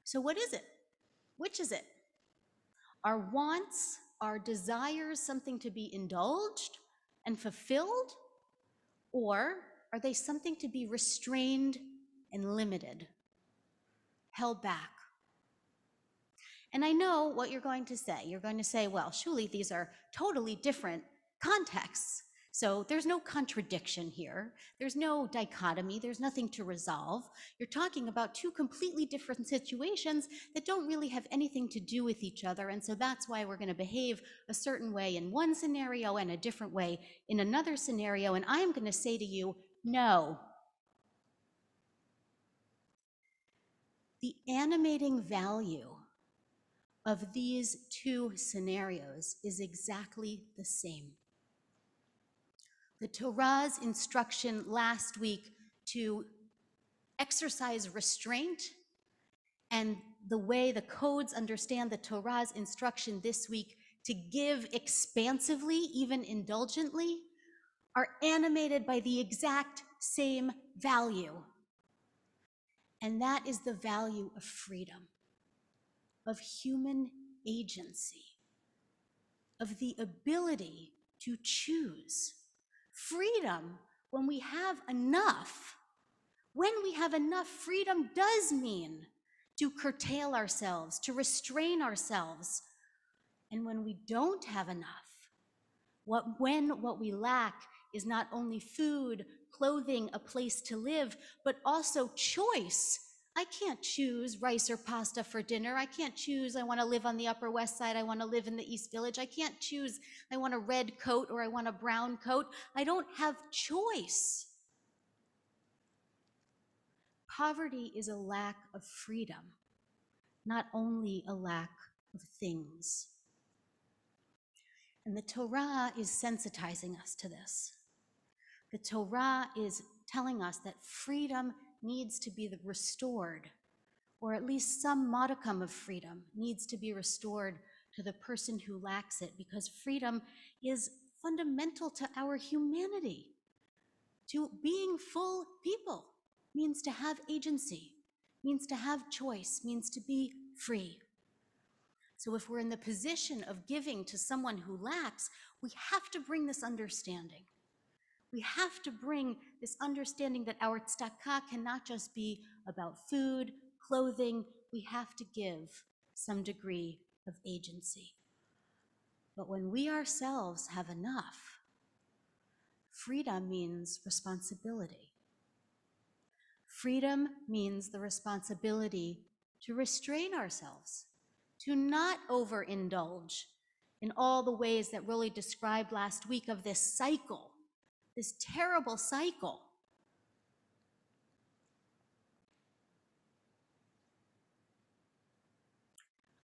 So what is it? Which is it? Are wants, are desires something to be indulged and fulfilled? Or are they something to be restrained and limited, held back? And I know what you're going to say. You're going to say, well, surely these are totally different contexts. So there's no contradiction here. There's no dichotomy. There's nothing to resolve. You're talking about two completely different situations that don't really have anything to do with each other. And so that's why we're going to behave a certain way in one scenario and a different way in another scenario. And I am going to say to you, no. The animating value of these two scenarios is exactly the same. The Torah's instruction last week to exercise restraint, and the way the codes understand the Torah's instruction this week to give expansively, even indulgently, are animated by the exact same value. And that is the value of freedom, of human agency, of the ability to choose. Freedom, when we have enough, freedom does mean to curtail ourselves, to restrain ourselves. And when we don't have enough, when what we lack is not only food, clothing, a place to live, but also choice. I can't choose rice or pasta for dinner. I can't choose I want to live on the Upper West Side, I want to live in the East Village. I can't choose I want a red coat or I want a brown coat. I don't have choice. Poverty is a lack of freedom, not only a lack of things. And the Torah is sensitizing us to this. The Torah is telling us that freedom needs to be restored, or at least some modicum of freedom needs to be restored to the person who lacks it, because freedom is fundamental to our humanity, to being full people, means to have agency, means to have choice, means to be free. So if we're in the position of giving to someone who lacks, we have to bring this understanding. We have to bring this understanding that our tzedakah cannot just be about food, clothing. We have to give some degree of agency. But when we ourselves have enough, freedom means responsibility. Freedom means the responsibility to restrain ourselves, to not overindulge in all the ways that Rolly described last week of this cycle, this terrible cycle.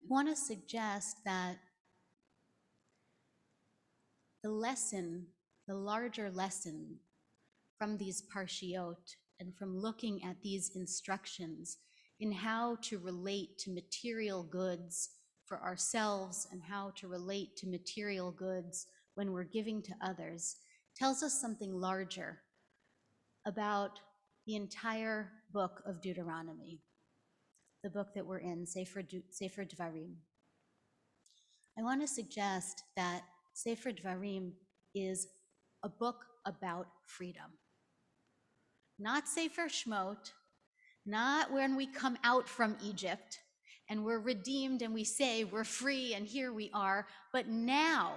I want to suggest that the lesson, the larger lesson from these parshiot and from looking at these instructions in how to relate to material goods for ourselves and how to relate to material goods when we're giving to others, tells us something larger about the entire book of Deuteronomy, the book that we're in, Sefer Dvarim. I want to suggest that Sefer Dvarim is a book about freedom. Not Sefer Shmot, not when we come out from Egypt and we're redeemed and we say we're free and here we are, but now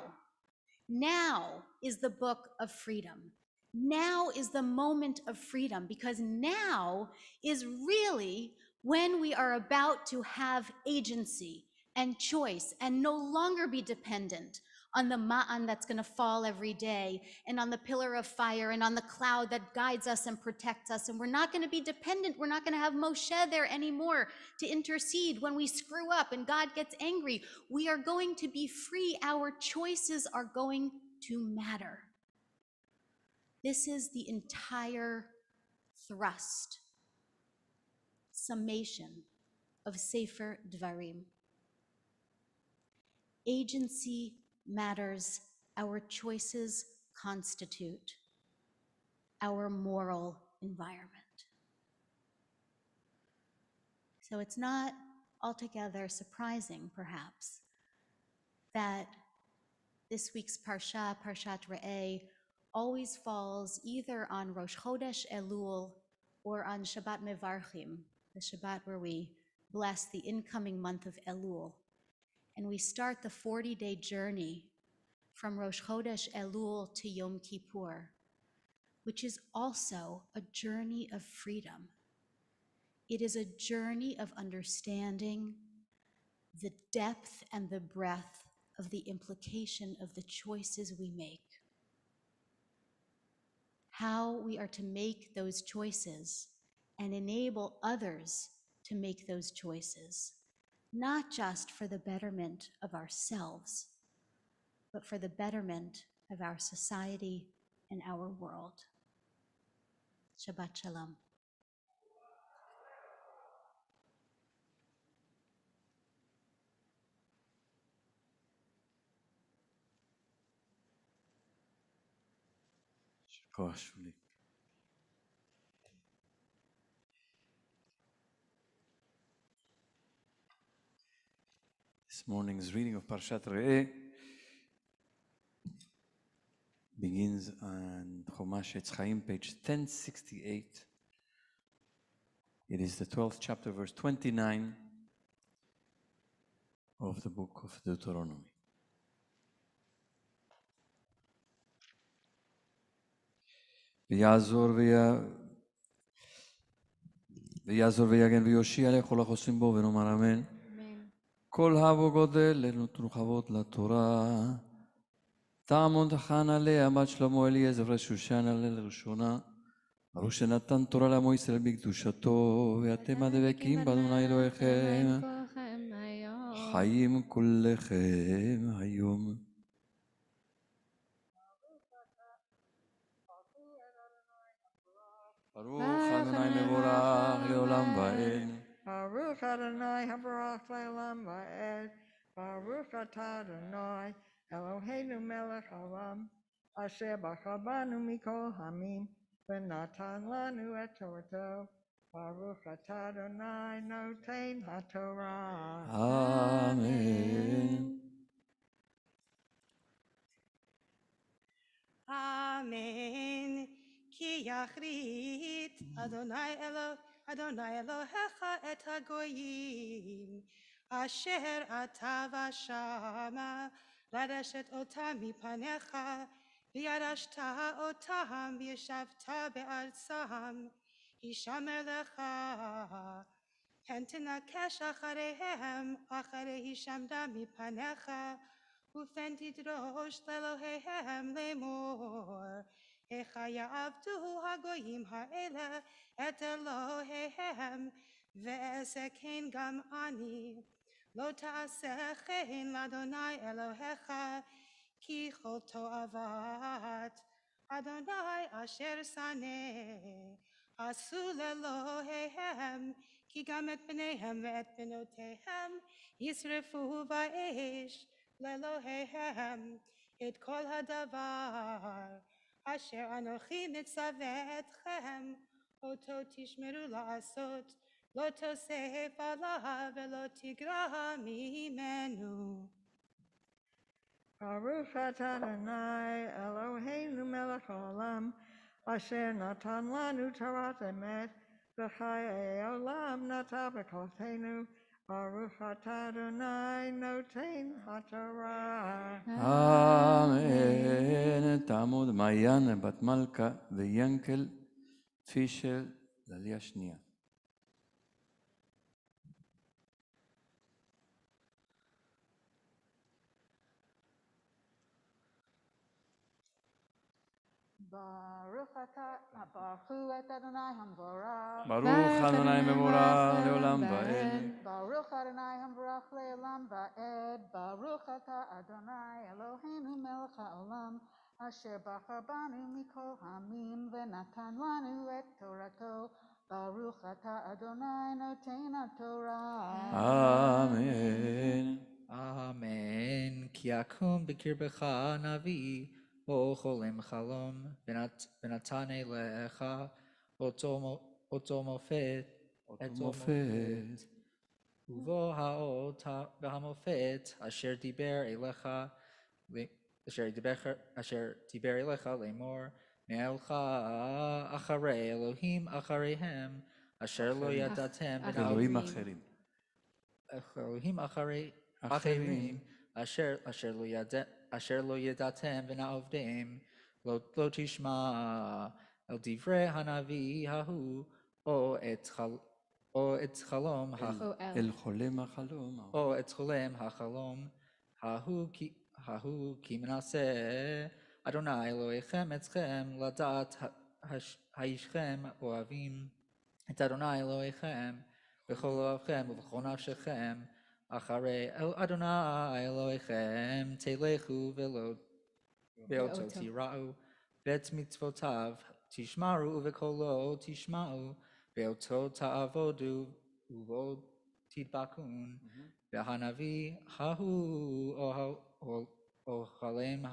is the book of freedom. Now is the moment of freedom, because now is really when we are about to have agency and choice and no longer be dependent on the ma'an that's going to fall every day and on the pillar of fire and on the cloud that guides us and protects us. And we're not going to be dependent. We're not going to have Moshe there anymore to intercede when we screw up and God gets angry. We are going to be free. Our choices are going to matter. This is the entire thrust, summation of Sefer Dvarim. Agency matters. Our choices constitute our moral environment. So it's not altogether surprising, perhaps, that this week's Parsha, Parshat Re'eh, always falls either on Rosh Chodesh Elul or on Shabbat Mevarchim, the Shabbat where we bless the incoming month of Elul. And we start the 40-day journey from Rosh Chodesh Elul to Yom Kippur, which is also a journey of freedom. It is a journey of understanding the depth and the breadth of the implication of the choices we make. How we are to make those choices and enable others to make those choices, not just for the betterment of ourselves, but for the betterment of our society and our world. Shabbat Shalom. כוח שולי. This morning's reading of Parshat Re'eh begins on Chumash Etz Chaim, page 1068. It is the 12th chapter, verse 29 of the book of Deuteronomy. ויעזור ויגן ויושיע לכל החוסים בו ונאמר אמן. כל הבו גודל ותרחבות לתורה. תעמוד חנה עליה בת שלמה אליעזר ושושן עליה לראשונה. ברוך שנתן תורה לעמו ישראל בקדושתו, ואתם הדבקים באדוני אלוהיכם, חיים כולכם היום. ברוך אדוני מבורך לעולם ועד. Baruch Adonai Habarach Le'olam Va'ed. Baruch Atah Adonai Eloheinu Melech Haolam Asher Bachar Banu Mikol Hamim ונתן לנו את תורתו. ברוך אתה אדוני נותן התורה. Amen. Amen. Ki yachrit Adonai Elohecha et hagoyim asher ata vashama ladeshet otam mipanecha v'yadashta otam v'yeshavta be'arzam hishamer lecha פן תנקש אחריהם, אחרי הישמדה מפניך, ופן תדרוש לאלוהיהם לאמור, איך יעבדו הגויים האלה את אלוהיהם, ואעשה כן גם אני. לא תעשה כן לאדוני אלוהיך, כי כל תועבת אדוני אשר שנא. עשו לאלוהיהם, כי גם את בניהם ואת בנותיהם ישרפו באש לאלוהיהם את כל הדבר אשר אנוכי מצווה אתכם, אותו תשמרו לעשות, לא תוסף עליו ולא תגרע ממנו. ברוך אתה אדוני אלוהינו מלך העולם, אשר נתן לנו תורת אמת, וחיי עולם נטע בכוחנו. ברוך אתה אדוני נותן התורה. Amen. תעמוד מעיין בת מלכה וינקל פישר לעלייה שנייה. ברכו את אדוני המבורך. ברוך אדוני מבורך לעולם ועד. ברוך אדוני המבורך לעולם ועד. ברוך אתה אדוני אלוהינו מלך העולם, אשר בחר בנו מכל העמים ונתן לנו את תורתו. ברוך אתה אדוני נותן התורה. אמן. אמן. כי יקום בקרבך נביא, או חולם חלום, ונתן אליך אותו מופת, ובו האות והמופת אשר דיבר אליך לאמור, נעלך אחרי אלוהים אחריהם, אשר לא ידעתם אלוהים אחרים. אלוהים אחרים, אשר לא ידעתם ונעבדם, לא תשמע אל דברי הנביא ההוא, או את חלום החלום ההוא, כי מנסה אדוני אלוהיכם אתכם לדעת האישכם אוהבים את אדוני אלוהיכם בכל לבבכם ובכל נפשכם, אחרי אדוני אלוהיכם תלכו ואותו תיראו, ואת מצוותיו תשמרו ובקולו תשמעו, ואותו תעבודו ובו תדבקון. והנביא ההוא או חלם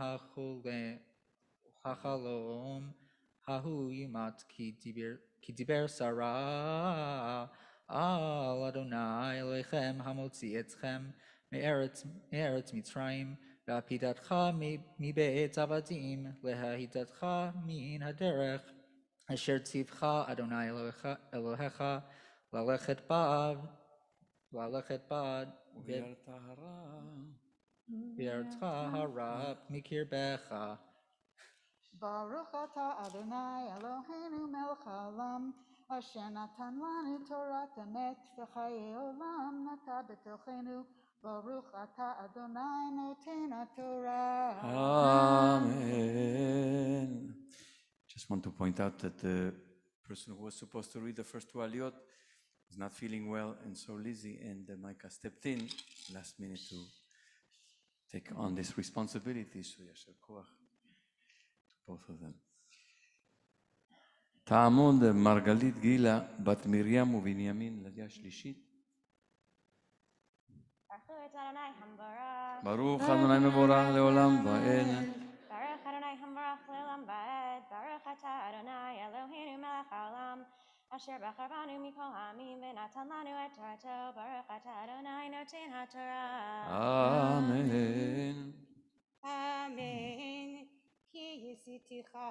החלום ההוא יומת, כי דיבר סרה על אדוני אלוהיכם המוציא אתכם מארץ מצרים, והפידתך מבית עבדים, להידתך מן הדרך אשר ציווך אדוני אלוהיך ללכת בה ויראתך הרע מקרבך. ברוך אתה אדוני אלוהינו מלך העולם, אשר נתן לנו תורת אמת וחיי עולם נטע בתוכנו. ברוך אתה אדוני נותן התורה. Amen. Just want to point out that the person who was supposed to read the first two aliyot was not feeling well, and so Lizzie and Micah stepped in last minute to take on this responsibility. So yasher koach to both of them. תעמוד מרגלית גילה בת מרים ובנימין לעלייה שלישית. ברכו את אדוני המבורך. ברוך אדוני מבורך לעולם ועד. ברך אדוני Adonai Hamvarach Le'olam Va'ed. Baruch Atah Adonai Eloheinu Melech HaOlam. Asher Bachar Banu Mikol Ha'amim V'natan Lanu Et Torato. Baruch Atah Adonai Noten HaTorah. Amen. Amen. Ki yisiticha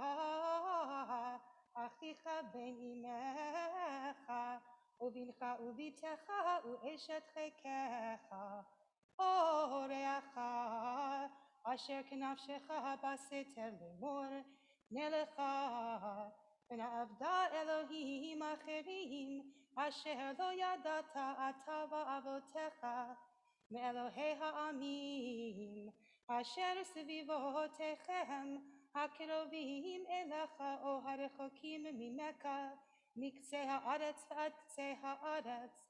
achicha ben imecha ubincha ubitecha u'eshet chekecha oreacha asher kenafshecha baseter lemor nelecha ונעבדה אלוהים אחרים אשר לא ידעת אתה ואבותיך מאלוהי העמים אשר סביבותיכם הקרובים אליך או הרחוקים ממך מקצה הארץ ועד קצה הארץ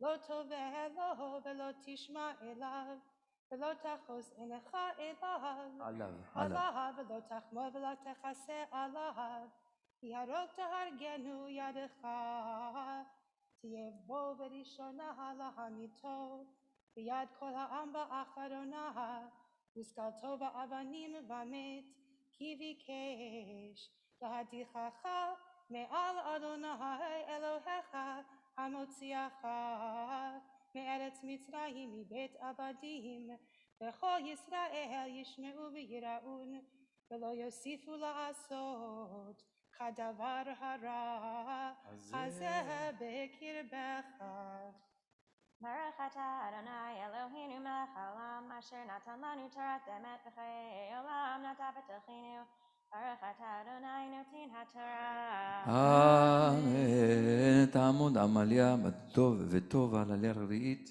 לא תובע לו ולא תשמע אליו ולא תחוס עיניך אליו עליו ולא תחמול ולא תכסה עליו כי הרוק תהרגנו ידך תהיה בו בראשונה להמיתו ביד כל העם באחרונה ושכלתו באבנים ומת כי ביקש להדיחך מעל אדוני אלוהיך המוציאך מארץ מצרים מבית עבדים וכל ישראל ישמעו ויראון ולא יוסיפו לעשות כדבר הרע הזה בקרבך. Baruch Atah Adonai Eloheinu Melech HaOlam Asher Natan Lanu Torat Emet V'chayei Olam Nata B'tochenu Baruch Atah Adonai Noten HaTorah. אמן. תעמוד עמליה בטוב וטוב על עליה רביעית.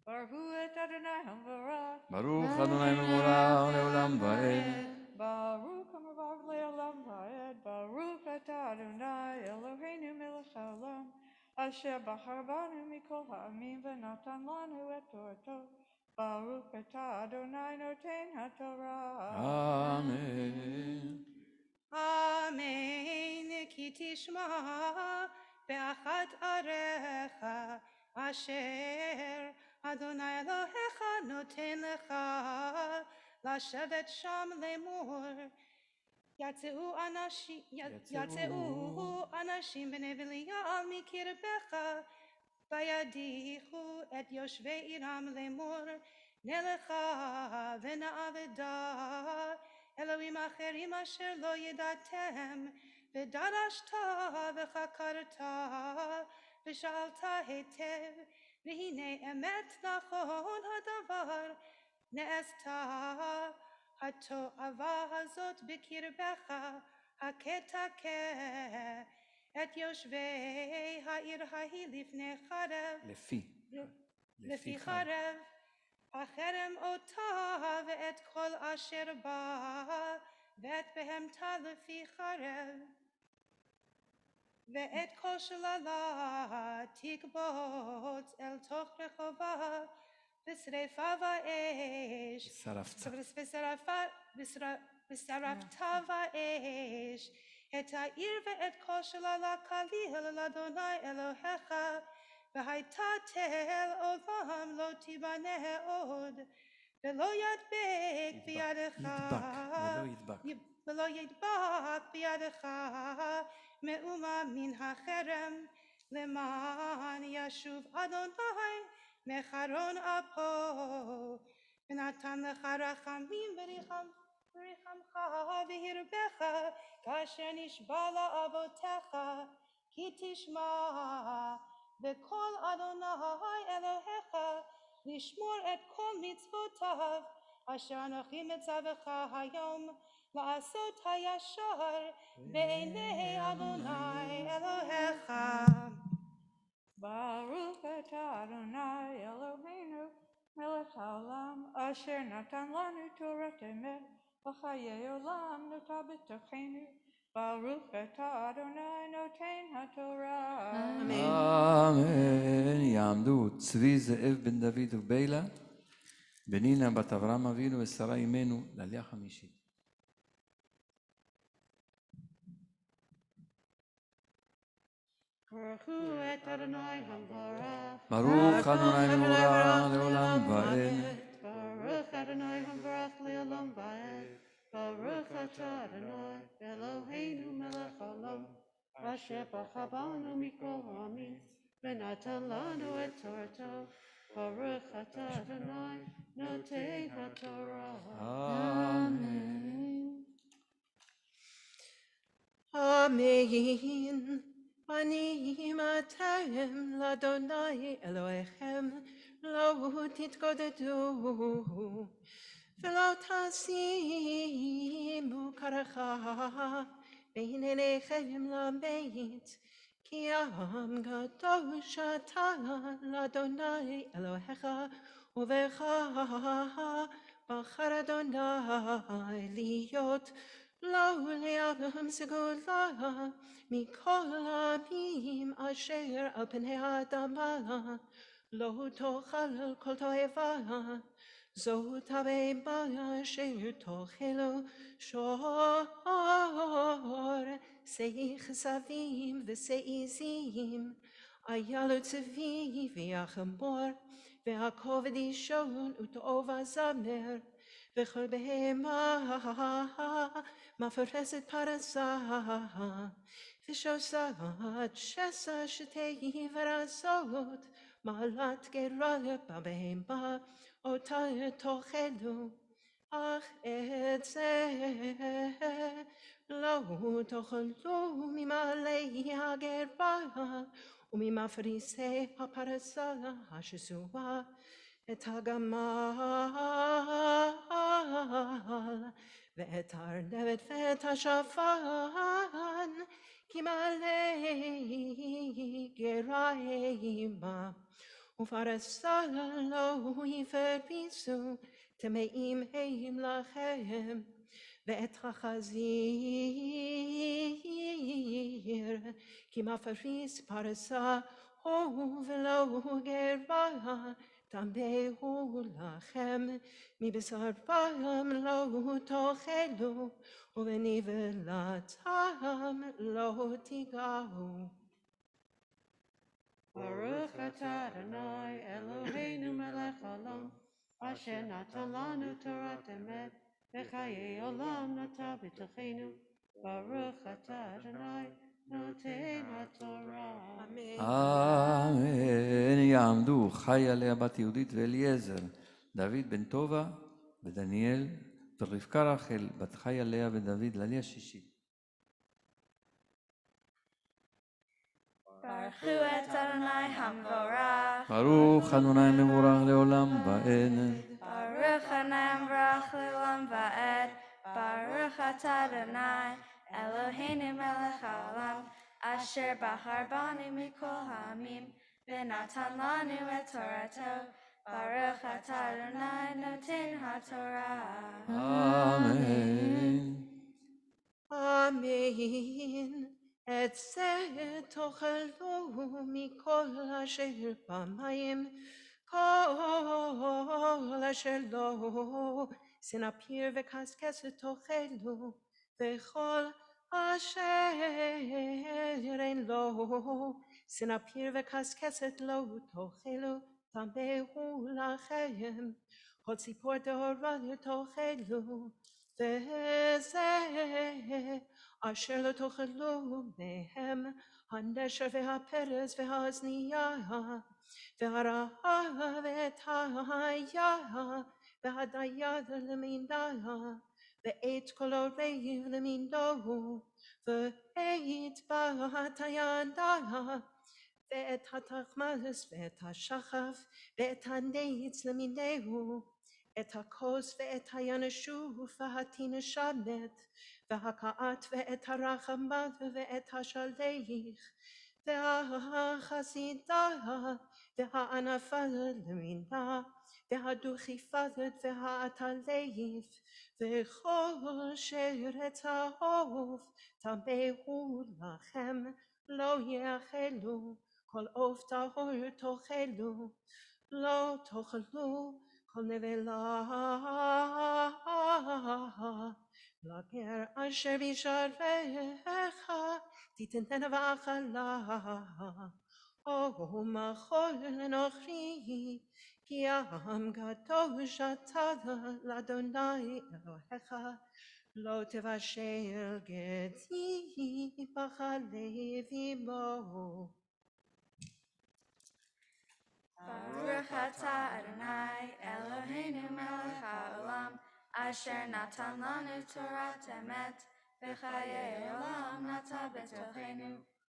Baruch et Adonai Hamvarach. ברוך אדוני מבורך לעולם ועד. Baruch HaMarvav Le'olam Va'ed. Baruch Atah Adonai Eloheinu Melech HaOlam. Asher Bachar Banu Mikol Ha'amim V'natan Lanu Et Torato. Baruch Atah Adonai Noten HaTorah. אמן. אמן כי תשמע באחת עריך אשר אדוני אלוהיך נותן לך לשבת שם לאמור יצאו אנשים בני בליעל מקרבך וידיחו את יושבי עירם לאמור נלכה ונעבדה אלוהים אחרים אשר לא ידעתם ודרשת וחקרת ושאלת היטב והנה אמת נכון הדבר נעשתה התועבה הזאת בקרבך הכתכה את יושבי העיר ההיא לפני חרב לפי חרב החרם אותה ואת כל אשר בה ואת בהמתה לפי חרב ואת כל שללה תקבוץ אל תוך רחובה ושרפה באש ושרפת באש את העיר ואת כל שללה כליל לאדוני אלוהיך והייתה תל עולם לא תיבנה עוד ולא ידבק בידך ולא ידבק בידך מאומה מן החרם למען ישוב אדוני מחרון אפו ונתן לך רחמים ורחמך והרבך כאשר נשבע לאבותיך כי תשמע בקול אדוני אלוהיך לשמור את כל מצוותיו אשר אנוכי מצווך היום לעשות הישר בעיני אדוני אלוהיך. Baruch Atah Adonai Eloheinu Melech HaOlam Asher Natan Lanu Torat Emet V'chayei Olam Nota B'tochenu Baruch Atah Adonai Noten HaTorah. אמן. יעמדו צבי זאב בן דוד וביילה, בנינה בת אברהם אבינו ושרה אמנו לעלייה חמישית. ברכו את אדוני המבורך ברוך אדוני מבורך לעולם ועד. אשר בחר בנו מכל העמים, ונתן לנו את תורתו. ברוך אתה אדוני, נותן התורה. Amen. אמן. בנים אתם לאדוני אלוהיכם, לא תתגודדו, ולא תשימו קרחה בין עיניכם למת, כי עם קדוש אתה לאדוני אלוהיך, ובך בחר אדוני להיות לא לעם סגולה מכל העמים אשר על פני האדמה, לא תאכל כל תועבה, זאת הבהמה אשר תאכלו שור, שיא כזבים ושיא עזים, אייל וצבי והחמור, והכובד אישון ותאוב הזמר, וכל בהמה מפרסת פרסה, ושוסת שסע שתי ורסות, מעלת גרה בבהמה, אותה תאכלו, אך את זה לא תאכלו ממעלי הגרה, וממפריסי הפרסה השסועה, את הגמל ואת הארנבת ואת השפן, כי מעלי גרה אימה, ופרסה לא יפריסו, טמאים הם לכם, ואת החזיר, כי מפריס פרסה ולא גרה, טמאו לכם, מבשר בם לא תאכלו, ובנבלתם לא תיגעו. ברוך אתה אדוני אלוהינו מלך העולם, אשר נתן לנו תורת אמת, וחיי עולם נטע בתוכנו. ברוך אתה אדוני נותן התורה. אמן. יעמדו חיה לאה בת יהודית ואליעזר, דוד בן טובה ודניאל ורבקה רחל בת חיה לאה ודוד לעלייה שישית. ברכו את אדוני המבורך. ברוך אדוני מבורך לעולם ועד. ברוך אדוני המבורך לעולם ועד. ברוך אתה אדוני אלוהינו מלך העולם, אשר בחר בנו מכל העמים, ונתן לנו את תורתו. ברוך אתה אדוני נותן התורה. אמן. אמן. את זה תאכלו מכל אשר במים, כל אשר לא סנפיר וקשקשת תאכלו, וכל אשר אין לו סנפיר וקשקשת לא תאכלו, טמאו לכם. כל ציפור טהורה תאכלו, וזה אשר לא תאכלו מהם, הנשר והפרס והאזנייה, והרעה ואת היה, והדיה למינה, ואת כל עורב למינו, ואת בת הינדה, ואת התחמס ואת השחף, ואת הניץ למינהו, את הכוס ואת הינשוף והתין שמת, והקעת ואת הרחמת ואת השליח, והחסידה והענפה למינה, והדוכיפת והעטלף, וכל שרץ העוף טמאו לכם, לא יאכלו, כל עוף טהור תאכלו, לא תאכלו כל נבלה, לגר אשר בשעריך תיתן ואכלה, או מחול לנוכרי, כי עם קדוש אתה לאדוני אלוהיך, לא תבשל גדי בחלב עמו. Baruch atah Adonai Eloheinu melech haolam asher natan lanu Torat emet v'chayei olam nata b'tochenu.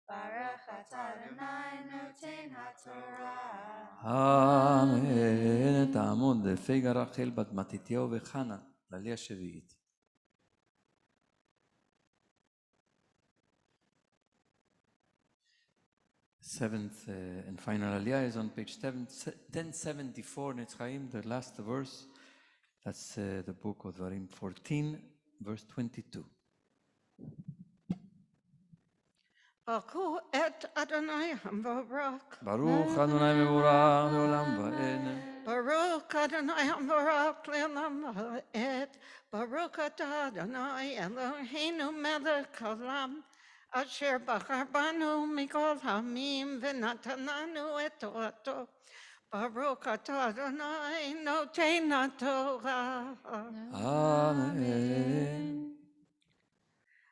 Baruch atah Adonai noten haTorah. אמן. תעמוד לפי רחל בת מתתיהו וחנה, לעלייה שביעית. Seventh and final aliyah is on page 1074, Netz Chaim, the last verse. That's the book of Dvarim 14, verse 22. ברכו את אדוני המבורך. ברוך אדוני מבורך לעולם ועד. ברוך אדוני המבורך לעולם ועד. ברוך אתה אדוני אלוהינו מלך העולם, אשר בחר בנו מכל העמים ונתן לנו את תורתו. ברוך אתה אדוני נותן התורה. אמן.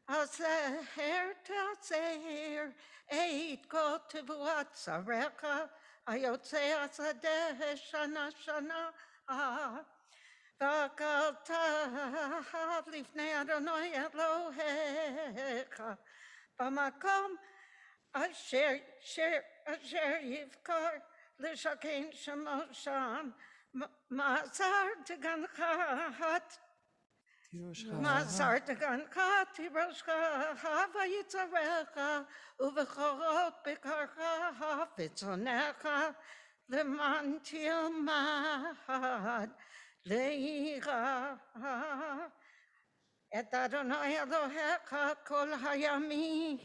הזהר תזהר את כל תבואת שריך, היוצא השדה שנה שנה. והקלת לפני אדוני אלוהיך, במקום אשר יבחר לשכן שמו שם, מסרת גנך מסרת גנך תירשך ויצרך ובכורות בקרך וצונך למען תלמד ליראה את אדוני אלוהיך כל הימים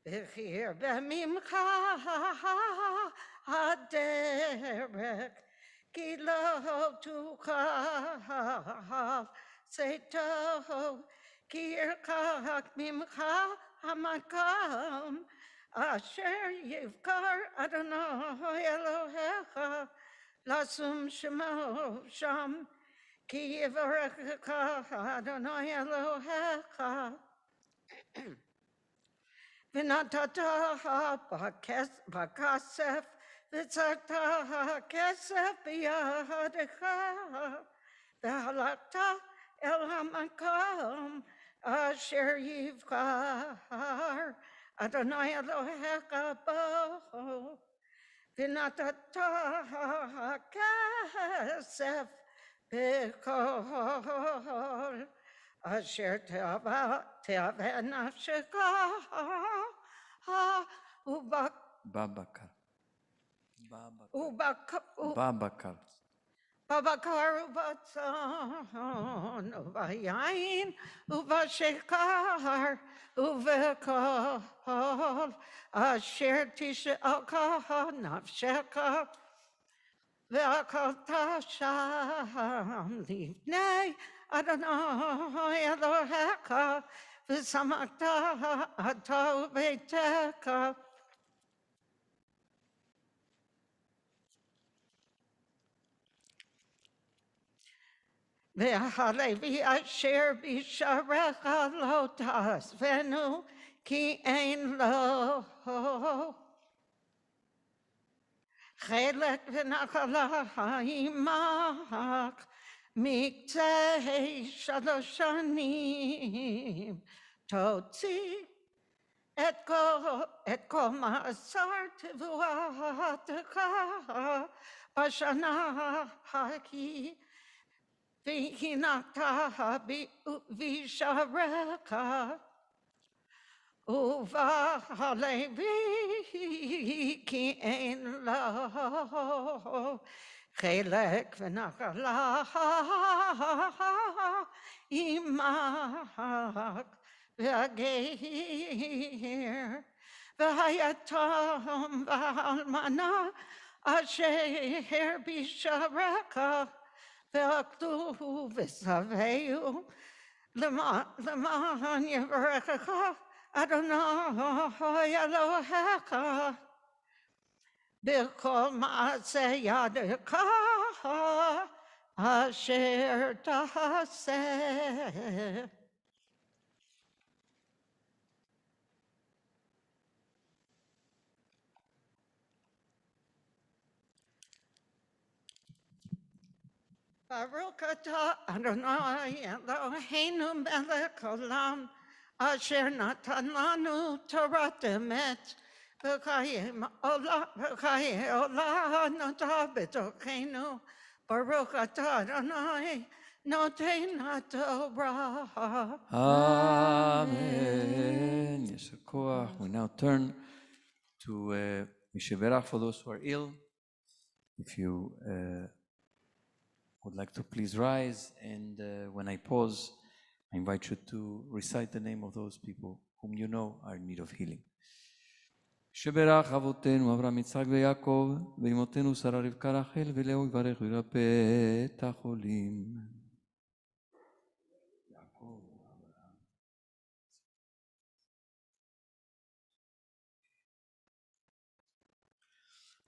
וכי ירבה ממך הדרך כי לא תוכל צאתו כי ירחק ממך המקום אשר יבחר אדוני אלוהיך לשום שמו שם כי יברכך אדוני אלוהיך ונתת בכסף וצרת הכסף בידך והלכת אל המקום אשר יבחר אדוני אלוהיך בו ונתת הכסף בכל אשר תאווה נפשך בבקר. בבקר ובצאן וביין ובשקר ובכל אשר תשאלך נפשך ואכלת שם לפני אדוני אלוהיך ושמחת אתה וביתך והלוי אשר בשעריך לא תעזבנו כי אין לו חלק ונחלה עמך מקצה 3 שנים תוציא את כל מעשר תבואתך בשנה ההיא והנחת בשעריך ובלוי כי אין לו חלק ונחלה עמך והגר והיתום והאלמנה אשר בשעריך ואכלו ושבעו למען יברכך אדוני אלוהיך בכל מעשה ידך asher taseh. Baruch atah Adonai Eloheinu melech olam, asher natan lanu Torah emet, v'chayim olam nota b'tocheinu. Baruch atah Adonai noten haTorah. Amen. Yesher koach. We now turn to Misheberach for those who are ill. If you would like to please rise, and when I pause, I invite you to recite the name of those people whom you know are in need of healing. שברך אבותינו אברהם יצחק ויעקב ואמותינו שרה רבקה רחל ולאו יברך וירפא את החולים.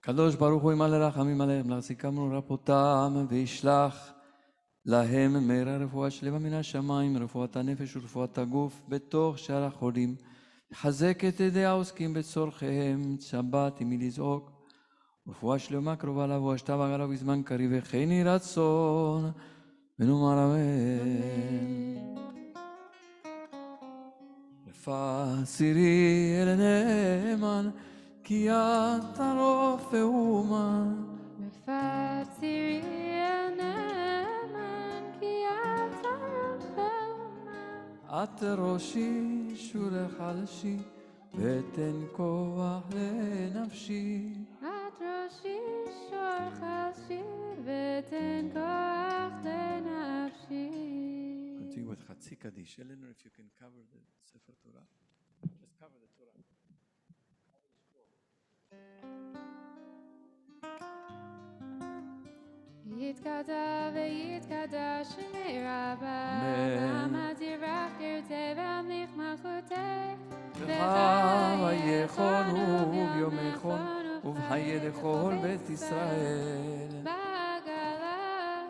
קדוש ברוך הוא ימלא רחמים עליהם להחזיקם ולרפאותם וישלח להם מהרה רפואה שלמה מן השמיים, רפואת הנפש ורפואת הגוף בתוך שאר החולים. חזק את ידי העוסקים בצורכיהם, שבת עם מי לזעוק, רפואה שלמה קרובה לבוא, השתב הגלה בזמן קריב, וכן יהי רצון, ונאמר אמן. לפסירי אל נאמן, כי אתה רופא אומן. לפסירי אל נאמן, כי אתה רופא אומן. את ראשי שורך חלשי, ותן כוח לנפשי. את ראשי שור חלשי, ותן כוח לנפשי. Continue with חצי קדיש. Eleanor, if you can cover the ספר תורה. Just cover the Torah. יתקדש ויתקדש שמי רבה, אמן. ועמד ירח תרצה והמליך מלכותך, ויכונו וביומכון ובחיי לכל בית ישראל. בעגלה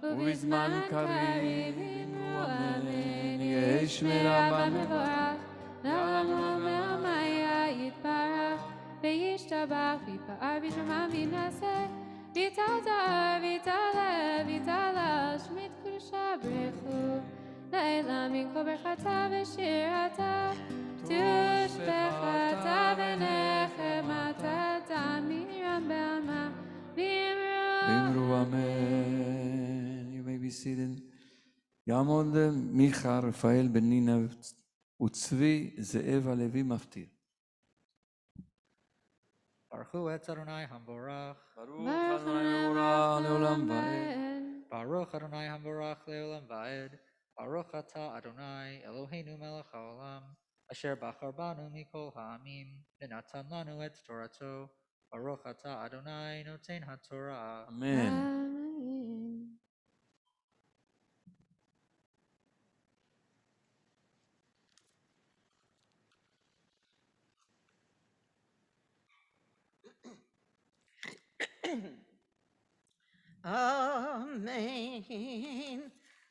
ובזמן קריב אמרו אמן. יהי שמרה במבורך, לעולם ועלמיה יתברך וישתבח ויפאר בשמם וינשא ויתהדר ויתהלל ויתהלל שמית קדושה ברכו לעילא מן כל ברכתה ושירתה תושבחתה ונחמתה תמירם בעלמא ואמרו אמן. You may be seated. יעמוד מיכה, רפאל בן נינה וצבי זאב הלוי מפטיר. Baruch et Adonai Hamborach. ברוך אדוני מבורך לעולם ועד. Baruch Adonai Hamborach leolam vaed. Baruch atah Adonai Eloheinu melech haolam, asher bachar banu mikol ha'amim, v'natan lanu et Torato. Baruch atah Adonai noten haTorah. אמן. Amen.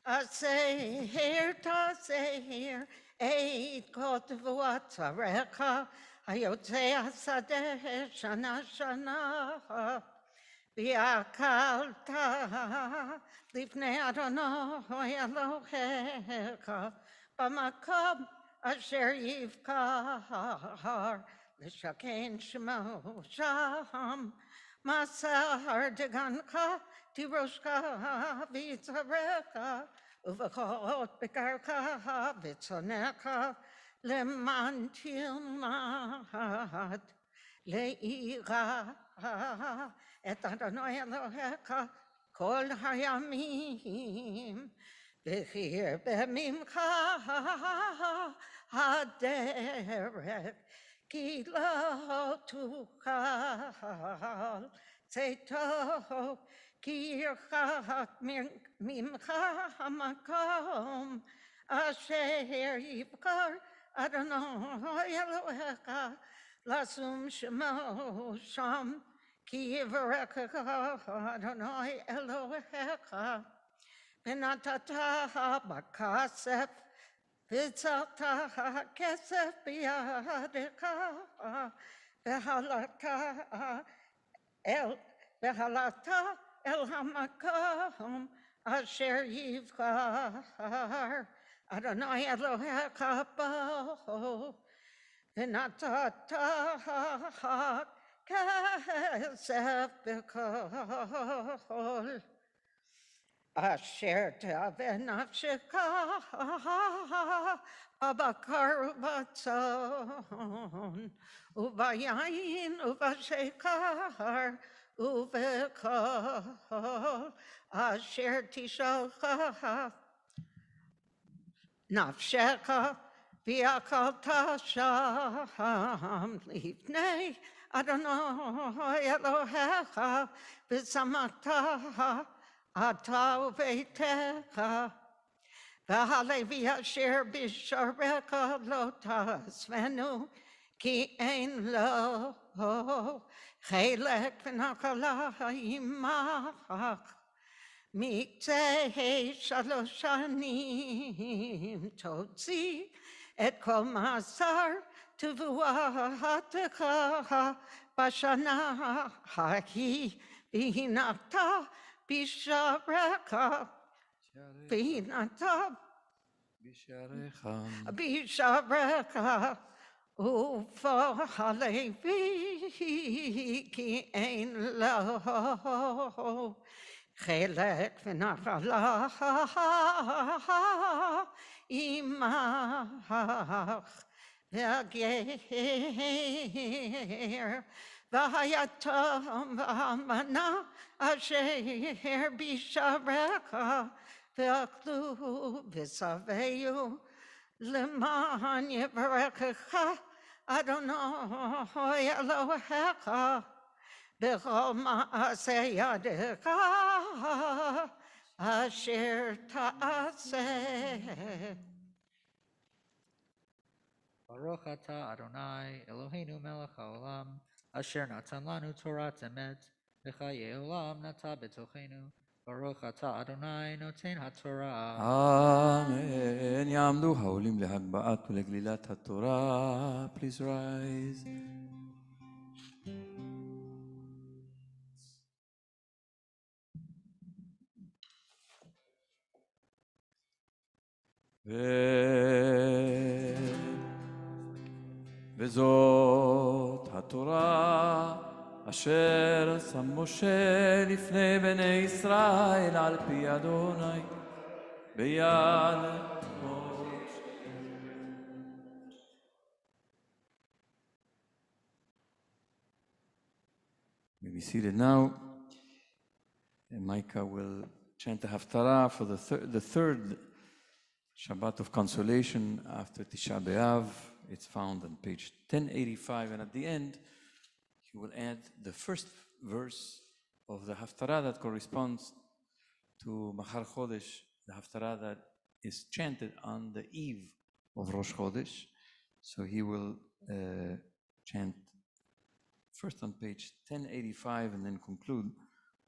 Aseher taseher eit kot v'atzarecha hayotze asadeh shana shana v'yakalta lifnei Adonai Elohecha b'makom asher yivkar l'shaken shemo sham Masar degancha tiroshka vitzarecha uvachot bekarcha vitzonecha leman tilmat leira et Adonai Elohecha kol hayamim v'chir b'mimcha haderech כי לא תוכל צאתו, כי ירחק ממך המקום אשר יבחר אדוני אלוהיך לשום שמו שם, כי יברכך אדוני אלוהיך, ונתת בכסף, וצרת הכסף בידך, והלכת אל המקום אשר יבחר אדוני אלוהיך בו, ונתת כסף בכל אשר תאווה נפשך בבקר ובצאן וביין ובשכר ובכל אשר תשאלך נפשך ויאכלת שם לפני אדוני אלוהיך ושמחת אתה וביתך, והלוי אשר בשעריך לא תעזבנו, כי אין לו חלק ונחלה עמך. מקצה 3 שנים תוציא את כל מסר תבואתך בשנה ההיא, והנחת בשעריך, והנחת בשעריך, ובהלוי כי אין לו חלק ונחלה עמך, והגר והיתום והאלמנה אשר בשעריך ואכלו ושבעו, למען יברכך אדוני אלוהיך בכל מעשה ידך אשר תעשה. ברוך אתה אדוני אלוהינו מלך העולם, אשר נתן לנו תורת אמת, וחיי עולם נטע בתוכנו. ברוך אתה אדוני נותן התורה. אמן. יעמדו העולים להגבהת ולגלילת התורה. Please rise. וזאת התורה אשר שם משה לפני בני ישראל על פי אדוני ביד משה. May be seated now. And Micah will chant the Haftarah for the third Shabbat of Consolation after Tisha B'Av. It's found on page 1085, and at the end, he will add the first verse of the Haftarah that corresponds to Machar Chodesh, the Haftarah that is chanted on the eve of Rosh Chodesh. So he will chant first on page 1085 and then conclude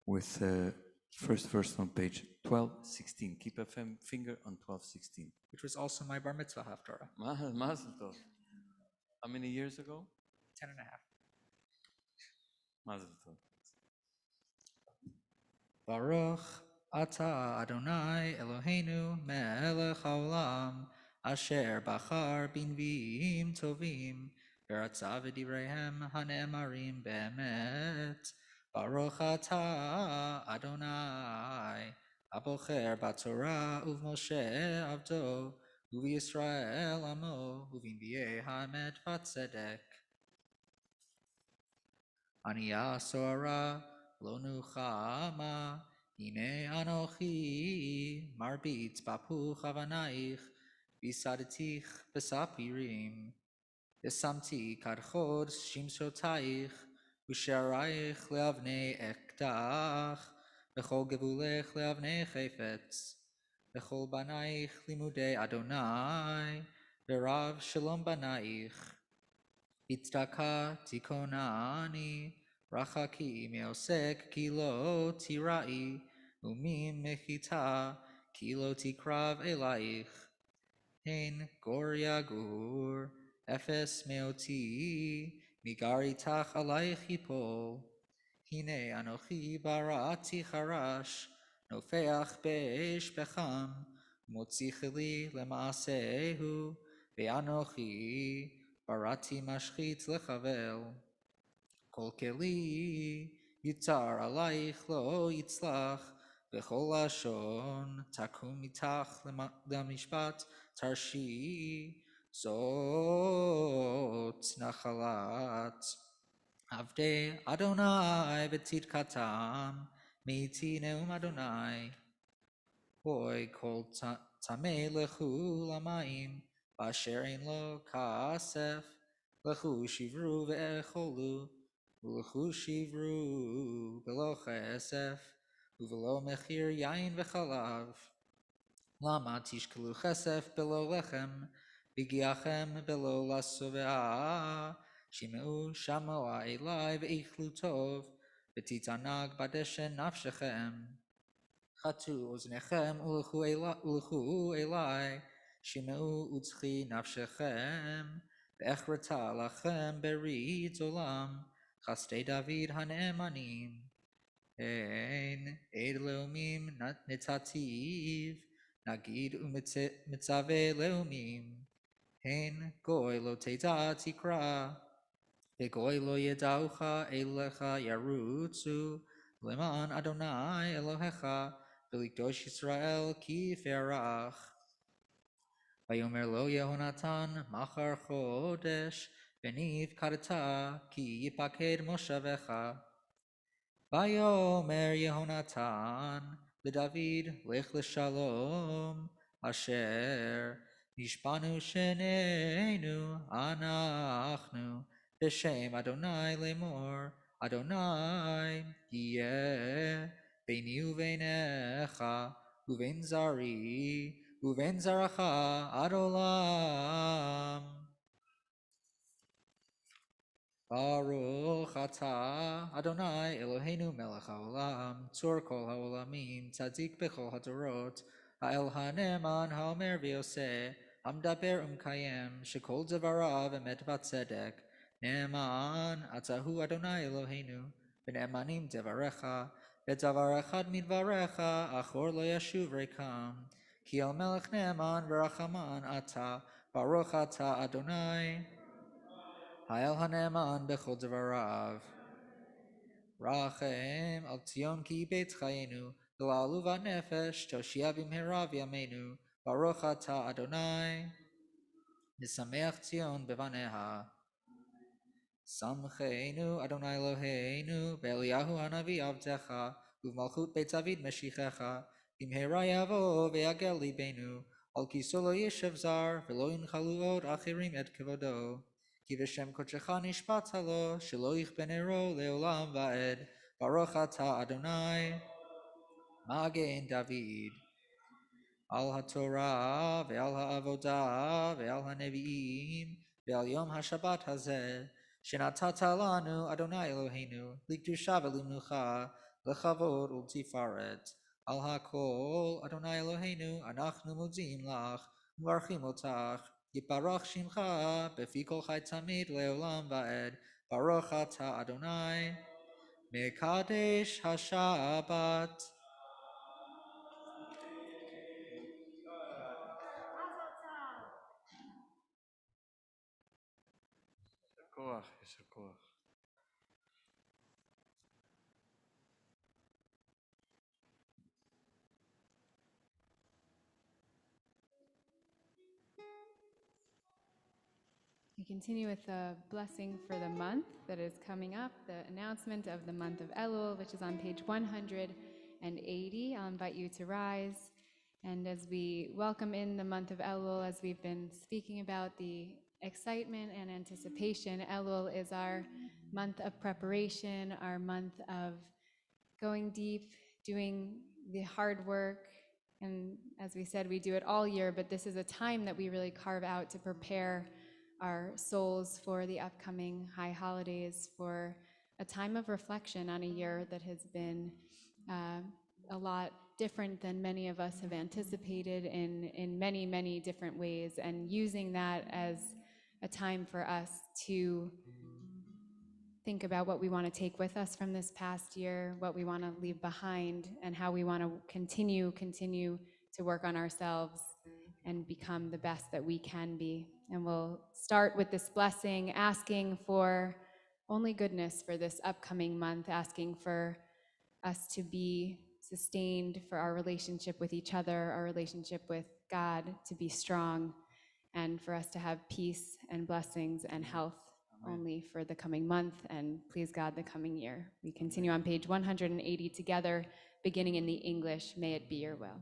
with the first verse on page 1216. Keep a finger on 1216. Which was also my bar mitzvah haftarah. Mazel tov. How many years ago? 10 and a half. Mazel tov. Baruch ata Adonai Eloheinu melech haolam, asher bachar binviim tovim, v'ratza v'divreihem hane'emarim be'emet. Baruch ata Adonai, abocher b'torah uv'Moshe avdo, uv'Yisrael amo, uv'inviei ha'emet v'tzedek. Aniya soara lo nuchama, hine anochi, marbit bapu chavanaich, visadetich besapirim, visamti kadchod shimshotaich, usharayich leavnei ekdach, v'chol gevulech leavnei chefetz, v'chol banaich limudei Adonai, v'rav shalom banaich, Itzdaka tikonani, רחקי מעוסק כי לא תיראי, וממחיתה כי לא תקרב אלייך. הן גור יגור, אפס מאותי, מגר איתך עלייך יפול. הנה אנוכי בראתי חרש, נופח באש פחם, מוציא כלי למעשהו, ואנוכי בראתי משחית לחבל. כל כלי יצר עלייך לא יצלח, וכל לשון תקום איתך למשפט תרשי, זאת נחלת עבדי אדוני בצדקתם, מאיתי נאום אדוני. בואי כל טמא לכו למים, באשר אין לו כסף, לכו שברו ואכלו, ולכו שברו בלא כסף, ובלא מחיר יין וחלב. למה תשקלו כסף בלא לחם, והגיעכם בלא לשובע? שמעו אלי ואכלו טוב, ותתענג בדשן נפשכם. חטאו אוזניכם ולכו אלי, שמעו וצחי נפשכם, ואכרתה לכם ברית עולם, חסדי דוד הנאמנים. הן עד לאומים נתתיו, נגיד ומצווה לאומים. הן גוי לא תדע תקרא, וגוי לא ידעוך אליך ירוצו, למען אדוני אלוהיך, ולקדוש ישראל כי פרח. ויאמר לו יהונתן, מחר חודש, ונפקדת, כי יפקד מושבך. ויאמר יהונתן לדוד, לך לשלום, אשר נשבענו שנינו אנחנו בשם אדוני לאמור, אדוני יהיה ביני וביניך ובין זרי ובין זרעך עד עולם. ברוך אתה אדוני אלוהינו מלך העולם, צור כל העולמים, צדיק בכל הדורות, האל הנאמן האומר ועושה, המדבר ומקיים, שכל דבריו אמת וצדק. נאמן אתה הוא אדוני אלוהינו, ונאמנים דבריך, ודבר אחד מדבריך אחור לא ישוב ריקם. כי אל מלך נאמן ורחמן אתה, ברוך אתה אדוני האל הנאמן בכל דבריו. רחם על ציון כי בית חיינו, ולעלובת נפש תושיע במהרה בימינו. ברוך אתה אדוני, נשמח ציון בבניה. שמחנו אדוני אלוהינו, באליהו הנביא עבדך, ובמלכות בית דוד משיחך, במהרה יבוא ויגל ליבנו, על כיסו לא ישב זר, ולא ינחלו עוד אחרים את כבודו. כי בשם קודשך נשבעת לו, שלא יכבה נרו לעולם ועד. ברוך אתה אדוני, מגן דוד. על התורה ועל העבודה ועל הנביאים ועל יום השבת הזה, שנתת לנו אדוני אלוהינו, לקדושה ולמנוחה, לכבוד ולתפארת. על הכל אדוני אלוהינו, אנחנו מודים לך ומברכים אותך. יתברך שמך בפי כל חי תמיד לעולם ועד. ברוך אתה אדוני, מקדש השבת. יישר כוח, יישר כוח. We continue with the blessing for the month that is coming up, the announcement of the month of Elul, which is on page 180. I'll invite you to rise. And as we welcome in the month of Elul, as we've been speaking about the excitement and anticipation, Elul is our month of preparation, our month of going deep, doing the hard work. And as we said, we do it all year, but this is a time that we really carve out to prepare our souls for the upcoming high holidays, for a time of reflection on a year that has been a lot different than many of us have anticipated in many, many different ways, and using that as a time for us to think about what we want to take with us from this past year, what we want to leave behind, and how we want to continue to work on ourselves and become the best that we can be. And we'll start with this blessing, asking for only goodness for this upcoming month, asking for us to be sustained, for our relationship with each other, our relationship with God to be strong, and for us to have peace and blessings and health only for the coming month, and please God, the coming year. We continue on page 180 together, beginning in the English. May it be your will.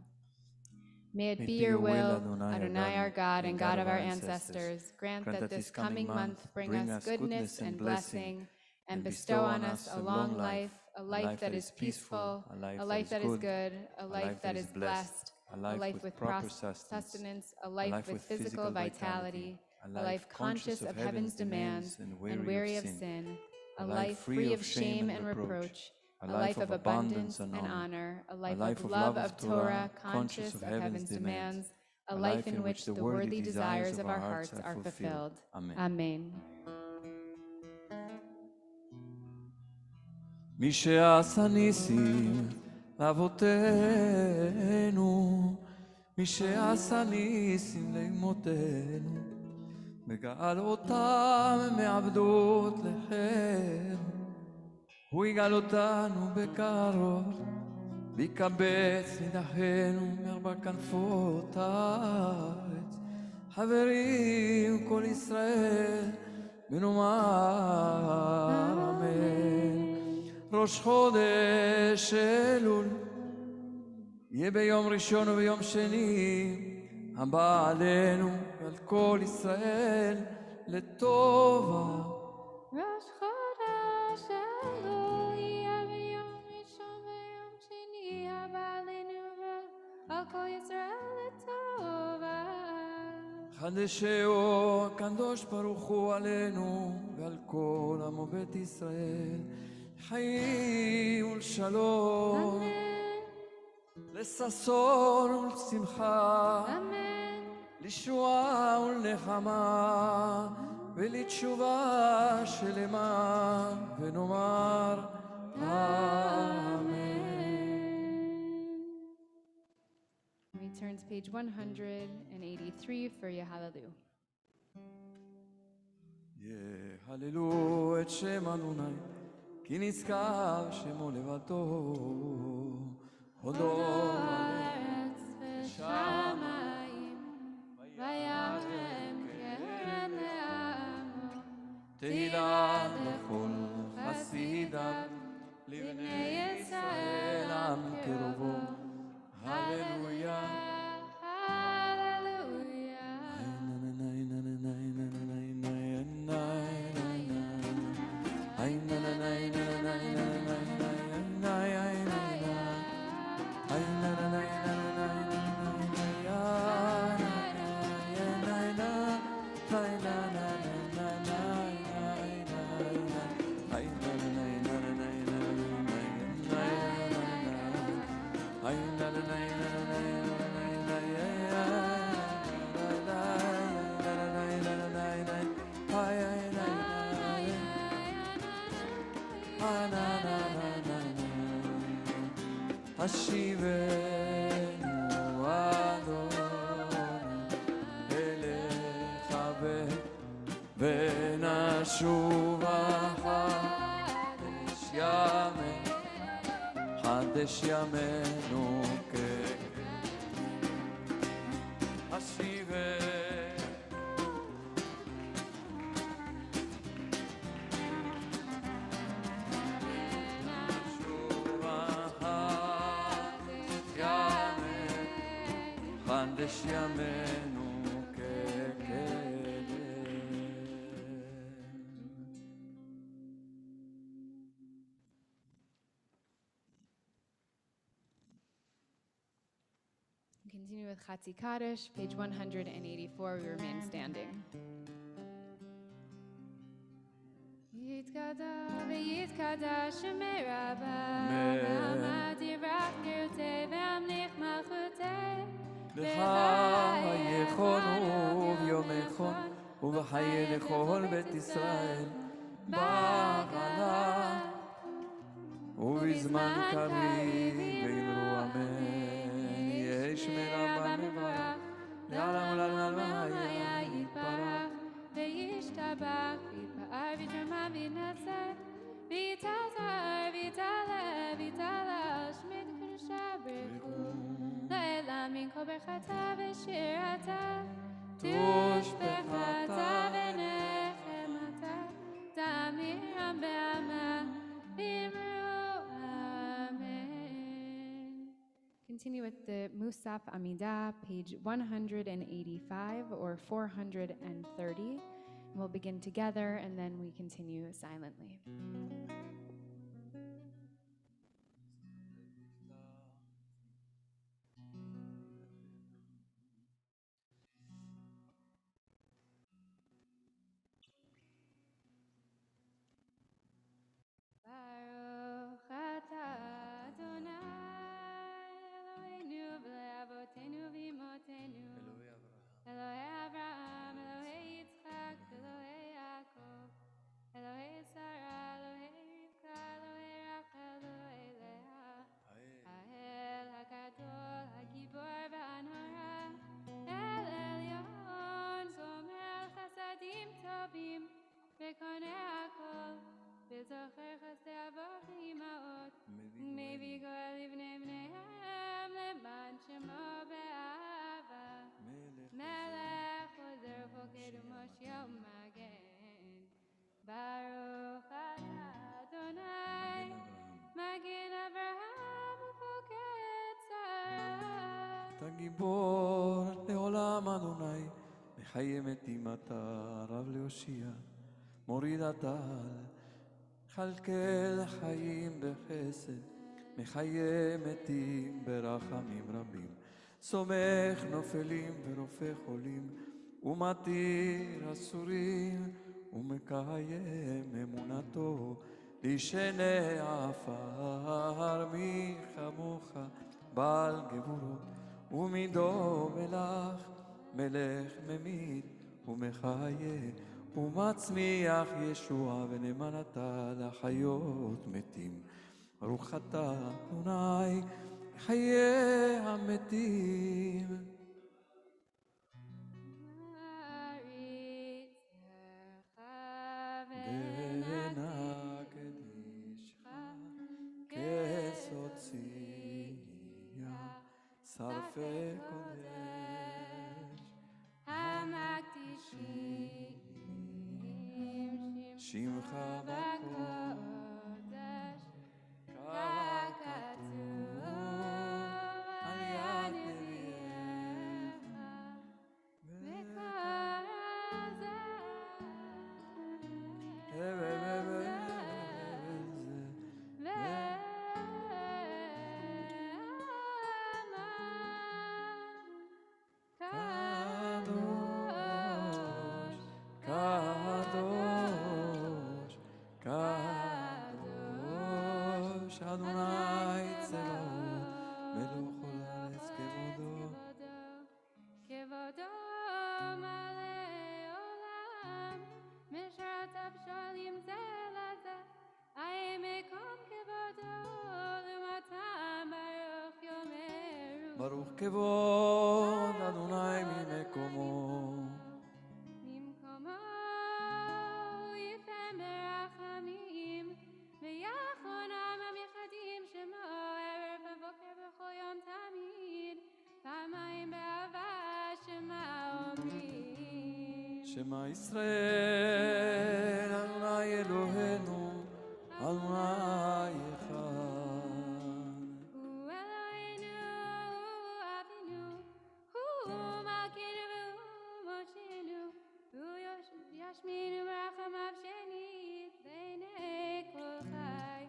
May it be your will, Adonai our God and God of our ancestors, grant that this coming month bring us goodness and blessing, and bestow on us a long life, a life that is peaceful, a life that is good, a life that is blessed, a life with proper sustenance, a life with physical vitality, a life conscious of heaven's demands and weary of sin, a life free of shame and reproach, a life of abundance and honor, a life of love of Torah, conscious of heaven's demands, a life in which the worthy desires of our hearts are fulfilled. Amen. מי שעשה ניסים לאבותינו, מי שעשה ניסים לאמותינו, וגאל אותם מעבדות לחירות, הוא יגאל אותנו בקרוב, ויקבץ נידחנו מארבע כנפות הארץ. חברים כל ישראל ונאמר אמן. ראש חודש אלול יהיה ביום ראשון וביום שני הבא עלינו ועל כל ישראל לטובה. ראש חודש אלול יהיה ביום ראשון ויום שני הבא עלינו ועל כל ישראל לטובה. חדשהו הקדוש ברוך הוא עלינו ועל כל עמו בית ישראל חיים ולשלום, לששון ולשמחה, לישועה ולנחמה, ולתשובה שלמה, ונאמר אמן. We turn to page 183 for Yehalelu. יהללו את שם אדוני כי נזכר שמו לבדו. הודו הארץ ושמיים וירם קרן לעמו, תהילה לכל חסידיו לבני ישראל עם קרובו. הללויה השיבנו אדוני אליך ונשובה חדש ימינו חדש ימינו כקדם. Continue with Chatzi Kaddish, page 184. We remain standing. ויתקדש שמי רבה, ועמד יברח גרתי והמליך מלכותי, לך יכונו ביום יכון, ובחיי לכל בית ישראל, בעלה ובזמן קריב ואמרו אמן. יש מרבה מברך, לעולם ולעולם היה יתברך, וישתבח, ויתפאר ויתרומם וינשא, ויתעזר ויתעלה ויתעלה, שמי קדושה ברכו, לעילם מן כל ברכתה ושירתה, תושבחתה ונחמתה, תמירם בעמה, ואמרו amen. Continue with the Musaf Amidah, page 185 or 430. We'll begin together and then we continue silently. Baruch atah Adonai Eloheinu b'nei avotenu v'imotenu Elohei Avraham, Elohei Yitzchak, Elohei Yaakov, Elohei Sarah, Elohei Rivka, Elohei Rachel, Elohei Leah, Ha'el HaGadol, HaGibor v'Hanora, El Elyon, Zomer Chasadim Tovim, V'konei Hakol, V'zocher Chasdei Avot Imaot, Mevi Goel Livnei Bneihem, Leman Shemo Be'ahava, Melech Ozer Poked U'Moshiach U'Magen, Baruch atah Adonai, Magen Avraham Upoked Sarah. אתה גיבור לעולם אדוני, מחיי מתים אתה רב להושיע, מוריד הטל, כלכל חיים בחסד, מחיי מתים ברחמים רבים, סומך נופלים ורופא חולים, ומתיר אסורים, ומקיים אמונתו, לישני עפר, מי כמוך בעל גבורות, ומידו מלך, מלך ממית ומחיה, ומצמיח ישוע ונאמן אתה לחיות מתים. ברוך אתה אדוני חיי המתים. ונקדישך כסוצייה שרפי קודש המקדישים שמך בקודש ככתוב על יד נביאך וכל קדוש אדוני צבאות מלוך כל הארץ כבודו כבודו מלא עולם משרתיו שואלים זה לזה האם מקום כבודו למתם ברוך יאמרו ברוך כבוד אדוני ממקומו ממקומו יפן ברחמים ויחונם המייחדים שמו ערב ובוקר בכל יום תמיד פעמיים באהבה שמה אומרים שמע ישראל אדוני אלוהינו אדוני אחד הוא אלוהינו הוא אבינו הוא מלכנו והוא מושנו הוא ישמינו ברחמיו שנית לעיני כל חי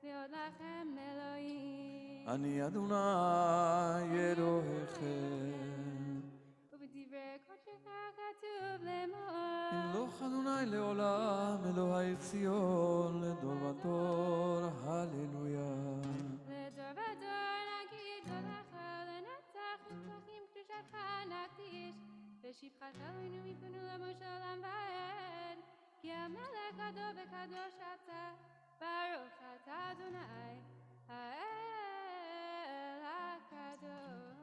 ועוד לכם אלוהים אני אדוני אלוהיכם ובדברי קודשך כתוב וכתוב לאמור. ימלוך אדוני לעולם, אלוהי ציון, לדור ודור, הללויה. לדור ודור נגיד תודך, לנצח נצחים קדושתך נקדיש, ושבחך אלוהינו מפנו למשה עולם ועד, כי המלך גדול וקדוש אתה, ברוך אתה אדוני, האל הקדוש.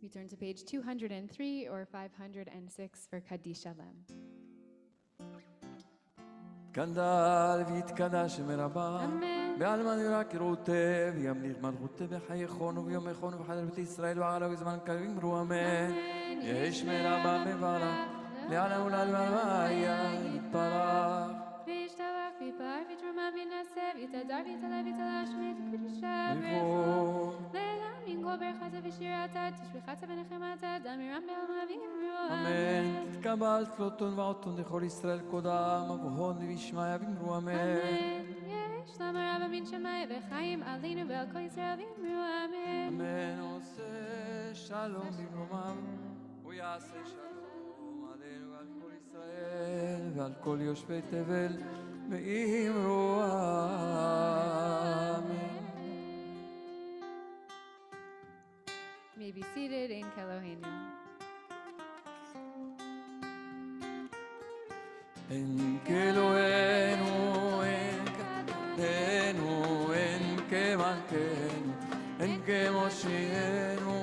We turn to page 203 or 506 for Kaddish Shalem. גדל ויתקדש מרבה, אמן. בעלמא ירק יראותה, וימליך מלכותה בחיי וביום יחון ובחדר בית ישראל ועלה בזמן קריב אמרו אמן. יש מרבה מברך, לעלה ולעלמא יתברך. וישתבח ויפאר ויתרומה וינשא ויתהדר ויתעלה ויתעלה שמו את קדושת ברכו. לעילם ינגול ברכתה ושירתה תשביחת ונחמתה, דמירם בעלמא ואמרו אמן. תתקבל תלותון ועותון לכל ישראל קודם, אבוהון וישמעיה ואמרו אמן. אמן. יש למה רב מן שמיים וחיים עלינו ועל כל ישראל ואמרו אמן. אמן. עושה שלום במרומיו, הוא יעשה שלום עלינו ועל כל ישראל ועל כל יושבי תבל, ואמרו אמן. May be seated in Kelohenu. En Kelohenu, en Kadenu, en Kemalkenu, en Kemoshienu,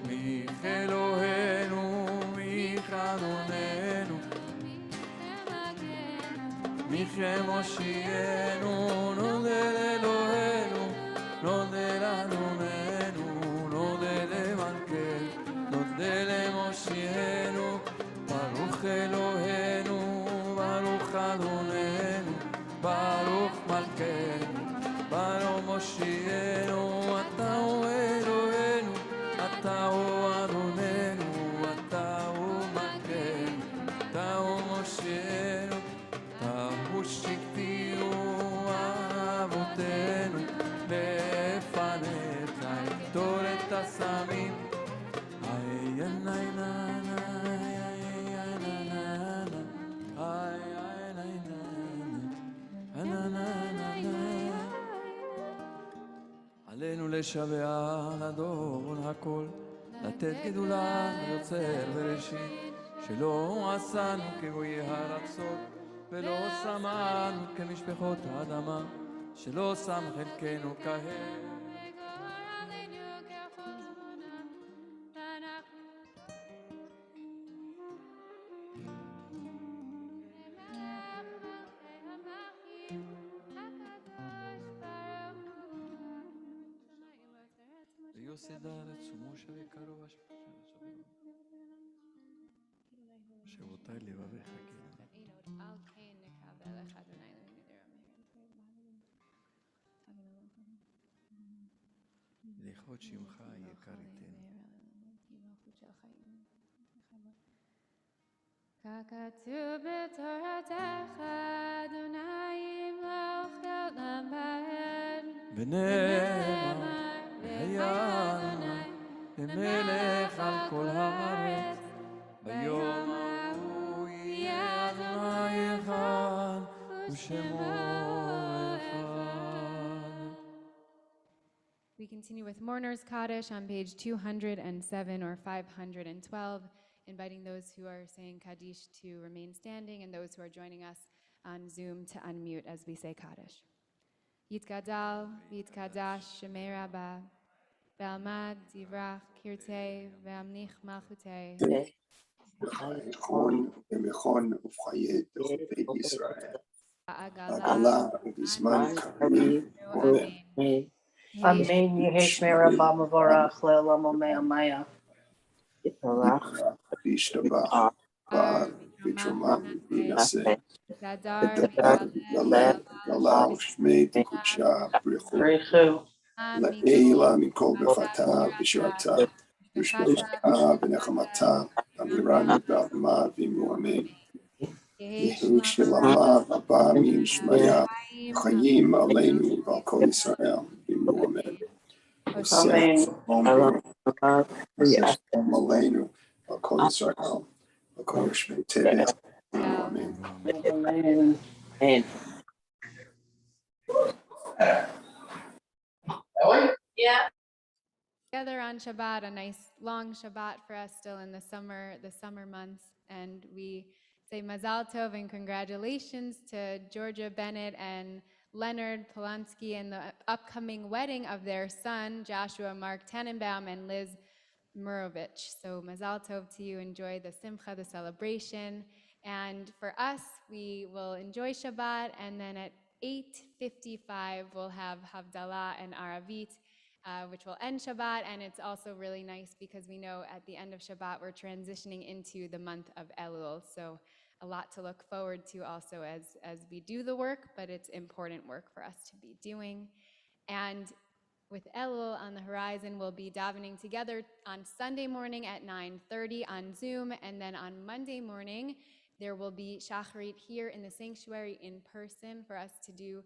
Michelohenu, Michadonenu, Michemoshienu, no del Elohenu, no del Adonenu, no del Emalkenu, no del Moshienu, Baruch Elohenu, Baruch Adonenu, Baruch Malkenu, Baruch Moshienu, אתה הוא אלוהינו, אתה הוא אדוננו, אתה הוא מלכנו, אתה הוא מושיענו, אתה הוא שבטינו, אבותינו, לפניך יפתור את הסמים. איי איי איי עלינו לשבח אדון הכל, לתת גדולה ליוצר בראשית, שלא עשנו כגויי הארצות, ולא שמנו כמשפחות האדמה, שלא שם חלקנו כהם. ויוסד הארץ ומשה וקרוב שבותיי לבביך לכבוד שמך היקר איתנו. ככתוב בתורתך, אדוני ימלוך לעולם ועד. ונאמר והיה אדוני למלך על כל הארץ, ביום ההוא יהיה אדוני אחד ושמו אחד. We continue with Mourner's Kaddish on page 207 or 512, inviting those who are saying Kaddish to remain standing and those who are joining us on Zoom to unmute as we say Kaddish. Yitgadal, Yitkadash, Shemei Rabbah, Ve'almad, Divrach, Kirtei, Ve'amnich Malchutei. נכון ומכון ובחיי בית ישראל. עגלה ובזמן קריב. Amen. Yehi Shmei Rabbah Mavorach Le'olam Omeamaya. וישתבח בעל ותרומה ויעשה. Zadar, גלה גלה ושמי תקודשה ברכו. לעילה מכל ברכתה ושירתה ושבחתה ונחמתה אמירה מבעלמה ואמרו אמן. יהיו שלמה רבה מנשמיה חיים עלינו ועל כל ישראל ואמרו אמן. עושה שלום עלינו ועל כל ישראל ועל כל יושבי תבל ואמרו אמן. Amen. Yeah. Together on Shabbat, a nice long Shabbat for us still in the summer months, and we say Mazal Tov and congratulations to Georgia Bennett and Leonard Polanski and the upcoming wedding of their son, Joshua Mark Tannenbaum and Liz Murovich. So Mazal Tov to you, enjoy the Simcha, the celebration. And for us, we will enjoy Shabbat, and then at 8:55, we'll have Havdalah and Aravit, which will end Shabbat. And it's also really nice because we know at the end of Shabbat, we're transitioning into the month of Elul. So a lot to look forward to also as we do the work, but it's important work for us to be doing. And with Ello on the horizon. We'll be davening together on Sunday morning at 9:30 on Zoom, and then on Monday morning, there will be Shacharit here in the sanctuary in person for us to do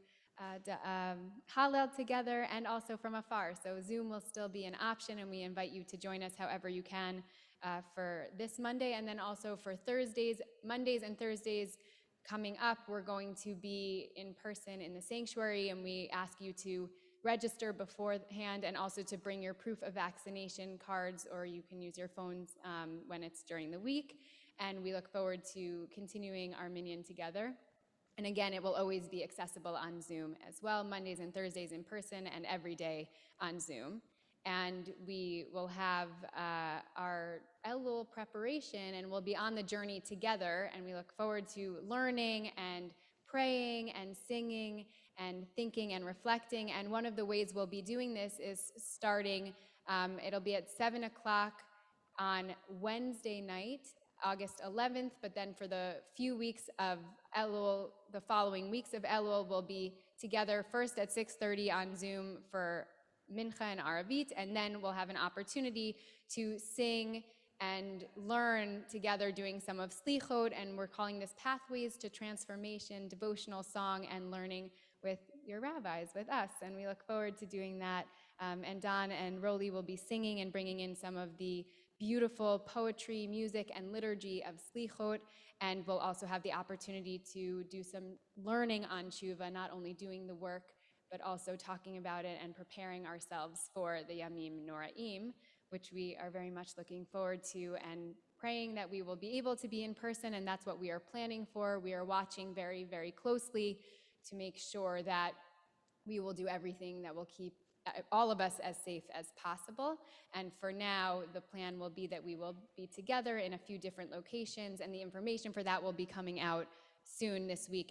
Hallel together and also from afar. So Zoom will still be an option, and we invite you to join us however you can for this Monday, and then also for Mondays and Thursdays coming up, we're going to be in person in the sanctuary, and we ask you to register beforehand and also to bring your proof of vaccination cards, or you can use your phones when it's during the week. And we look forward to continuing our minyan together. And again, it will always be accessible on Zoom as well, Mondays and Thursdays in person and every day on Zoom. And we will have our Elul preparation, and we'll be on the journey together, and we look forward to learning and praying and singing and thinking and reflecting. And one of the ways we'll be doing this is starting, it'll be at 7 o'clock on Wednesday night, August 11th, but then for the few weeks of Elul, the following weeks of Elul, we'll be together first at 6:30 on Zoom for Mincha and Aravit, and then we'll have an opportunity to sing and learn together doing some of Slichot, and we're calling this Pathways to Transformation, devotional song and learning with your rabbis, with us, and we look forward to doing that. And Don and Roli will be singing and bringing in some of the beautiful poetry, music, and liturgy of Slichot, and we'll also have the opportunity to do some learning on Tshuva, not only doing the work, but also talking about it and preparing ourselves for the Yamim Noraim, which we are very much looking forward to, and praying that we will be able to be in person, and that's what we are planning for. We are watching very, very closely to make sure that we will do everything that will keep all of us as safe as possible. And for now, the plan will be that we will be together in a few different locations, and the information for that will be coming out soon this week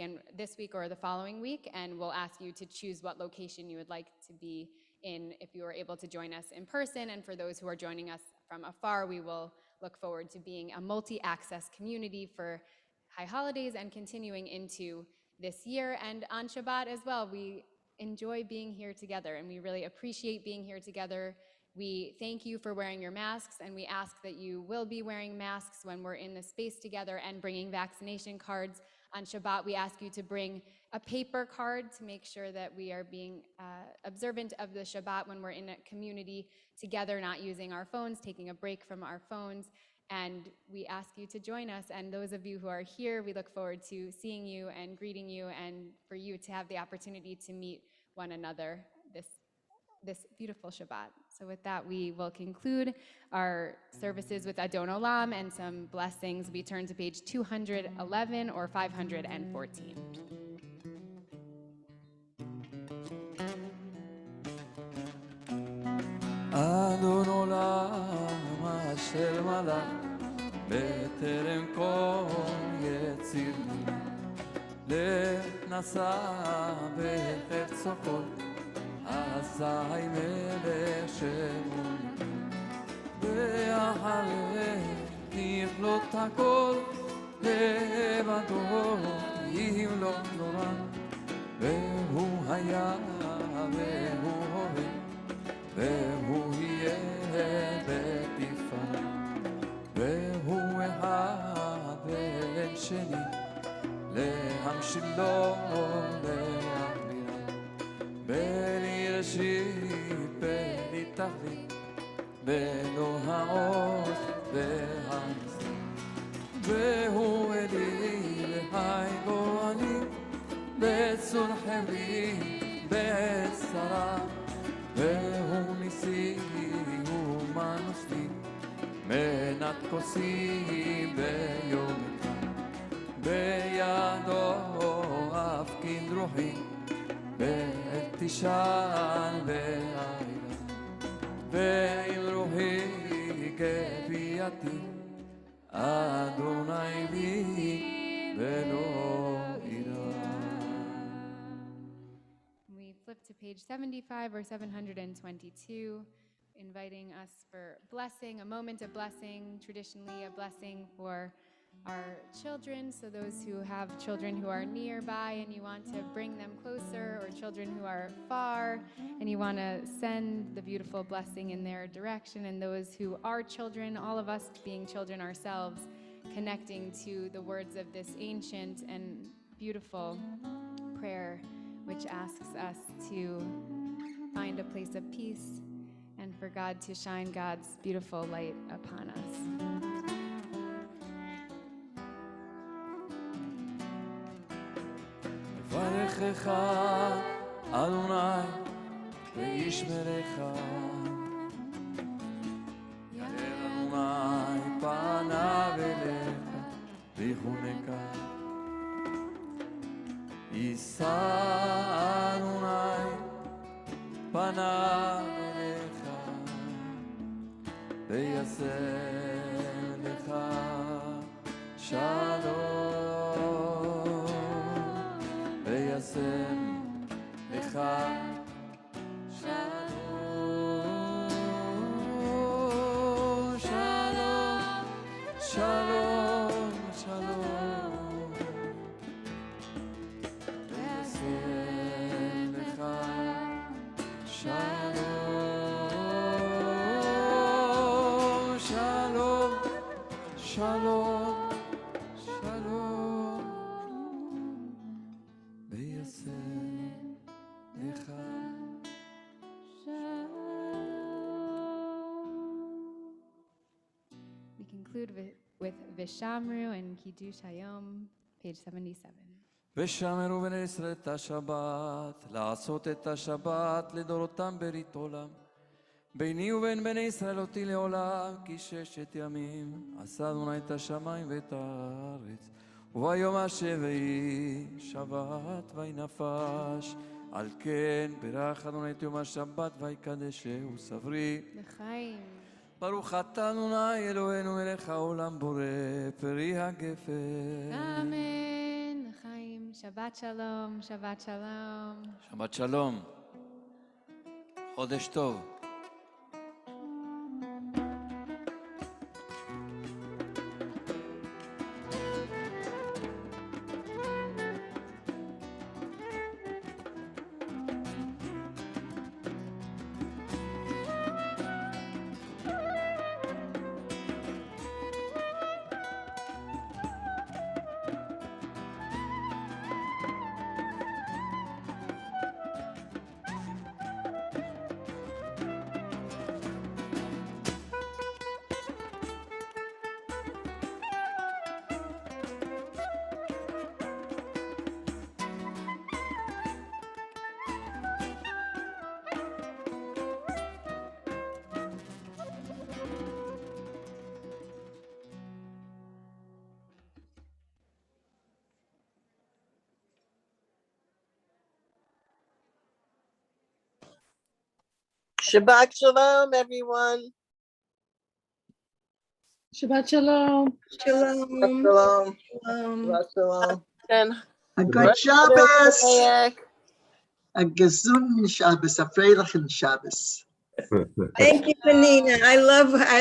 or the following week, and we'll ask you to choose what location you would like to be in if you are able to join us in person. And for those who are joining us from afar, we will look forward to being a multi-access community for high holidays and continuing into this year. And on Shabbat as well, we enjoy being here together, and we really appreciate being here together. We thank you for wearing your masks, and we ask that you will be wearing masks when we're in the space together and bringing vaccination cards. On Shabbat, we ask you to bring a paper card to make sure that we are being observant of the Shabbat when we're in a community together, not using our phones, taking a break from our phones. And we ask you to join us. And those of you who are here, we look forward to seeing you and greeting you, and for you to have the opportunity to meet one another this beautiful Shabbat. So with that, we will conclude our services with Adon Olam and some blessings. We turn to page 211 or 514. אדון עולם אשר מלך בטרם כל יציר לנשא בחפצו כל אזי מלך שמולי ואחרי נכלות הכל לבדו ימלוך נורא והוא היה והוא הווה והוא יהיה בתפארה והוא אחד ואין שני להמשילו להגבירה בלי ראשית בלי תכלית בלא העוז והנסה והוא אלי וחי גואלי בצור חברי בעת צרה והוא ניסי ומנוס לי מנת כוסי ביום אחד בידו אפקין רוחי בעת תשאל בעילה ועם רוחי גבייתי אדוני לי ולא אירא. We flip to page 75 or 722, inviting us for blessing, a moment of blessing, traditionally a blessing for our children, so those who have children who are nearby and you want to bring them closer, or children who are far and you want to send the beautiful blessing in their direction, and those who are children, all of us being children ourselves, connecting to the words of this ancient and beautiful prayer, which asks us to find a place of peace and for God to shine God's beautiful light upon us. יברכך אדוני וישמרך. יאר אדוני פניו אליך ויחונקה. יישא אדוני פניו אליך ויעשה לך שלום. וישם לך שלום, שלום, שלום, שלום. וישם לך שלום, שלום, שלום. We conclude with Vishamru and Kiddush Hayom, page 77. ושמרו בני ישראל את השבת, לעשות את השבת לדורותם ברית עולם. ביני ובין בני ישראל אותי לעולם, כי 6 ימים עשה אדוני את השמיים ואת הארץ. וביום השביעי שבת וינפש. על כן ברך אדוני את יום השבת ויקדשהו סברי. לחיים. ברוך אתה אדוני אלוהינו מלך העולם בורא פרי הגפן. אמן. לחיים. שבת שלום, שבת שלום. שבת שלום. חודש טוב. Shabbat shalom, everyone. Shabbat shalom. Shalom. Shalom. Shabbat shalom. A good Shabbos. A gesunden Shabbos. A freilichen Shabbos. Thank you, Panina. I love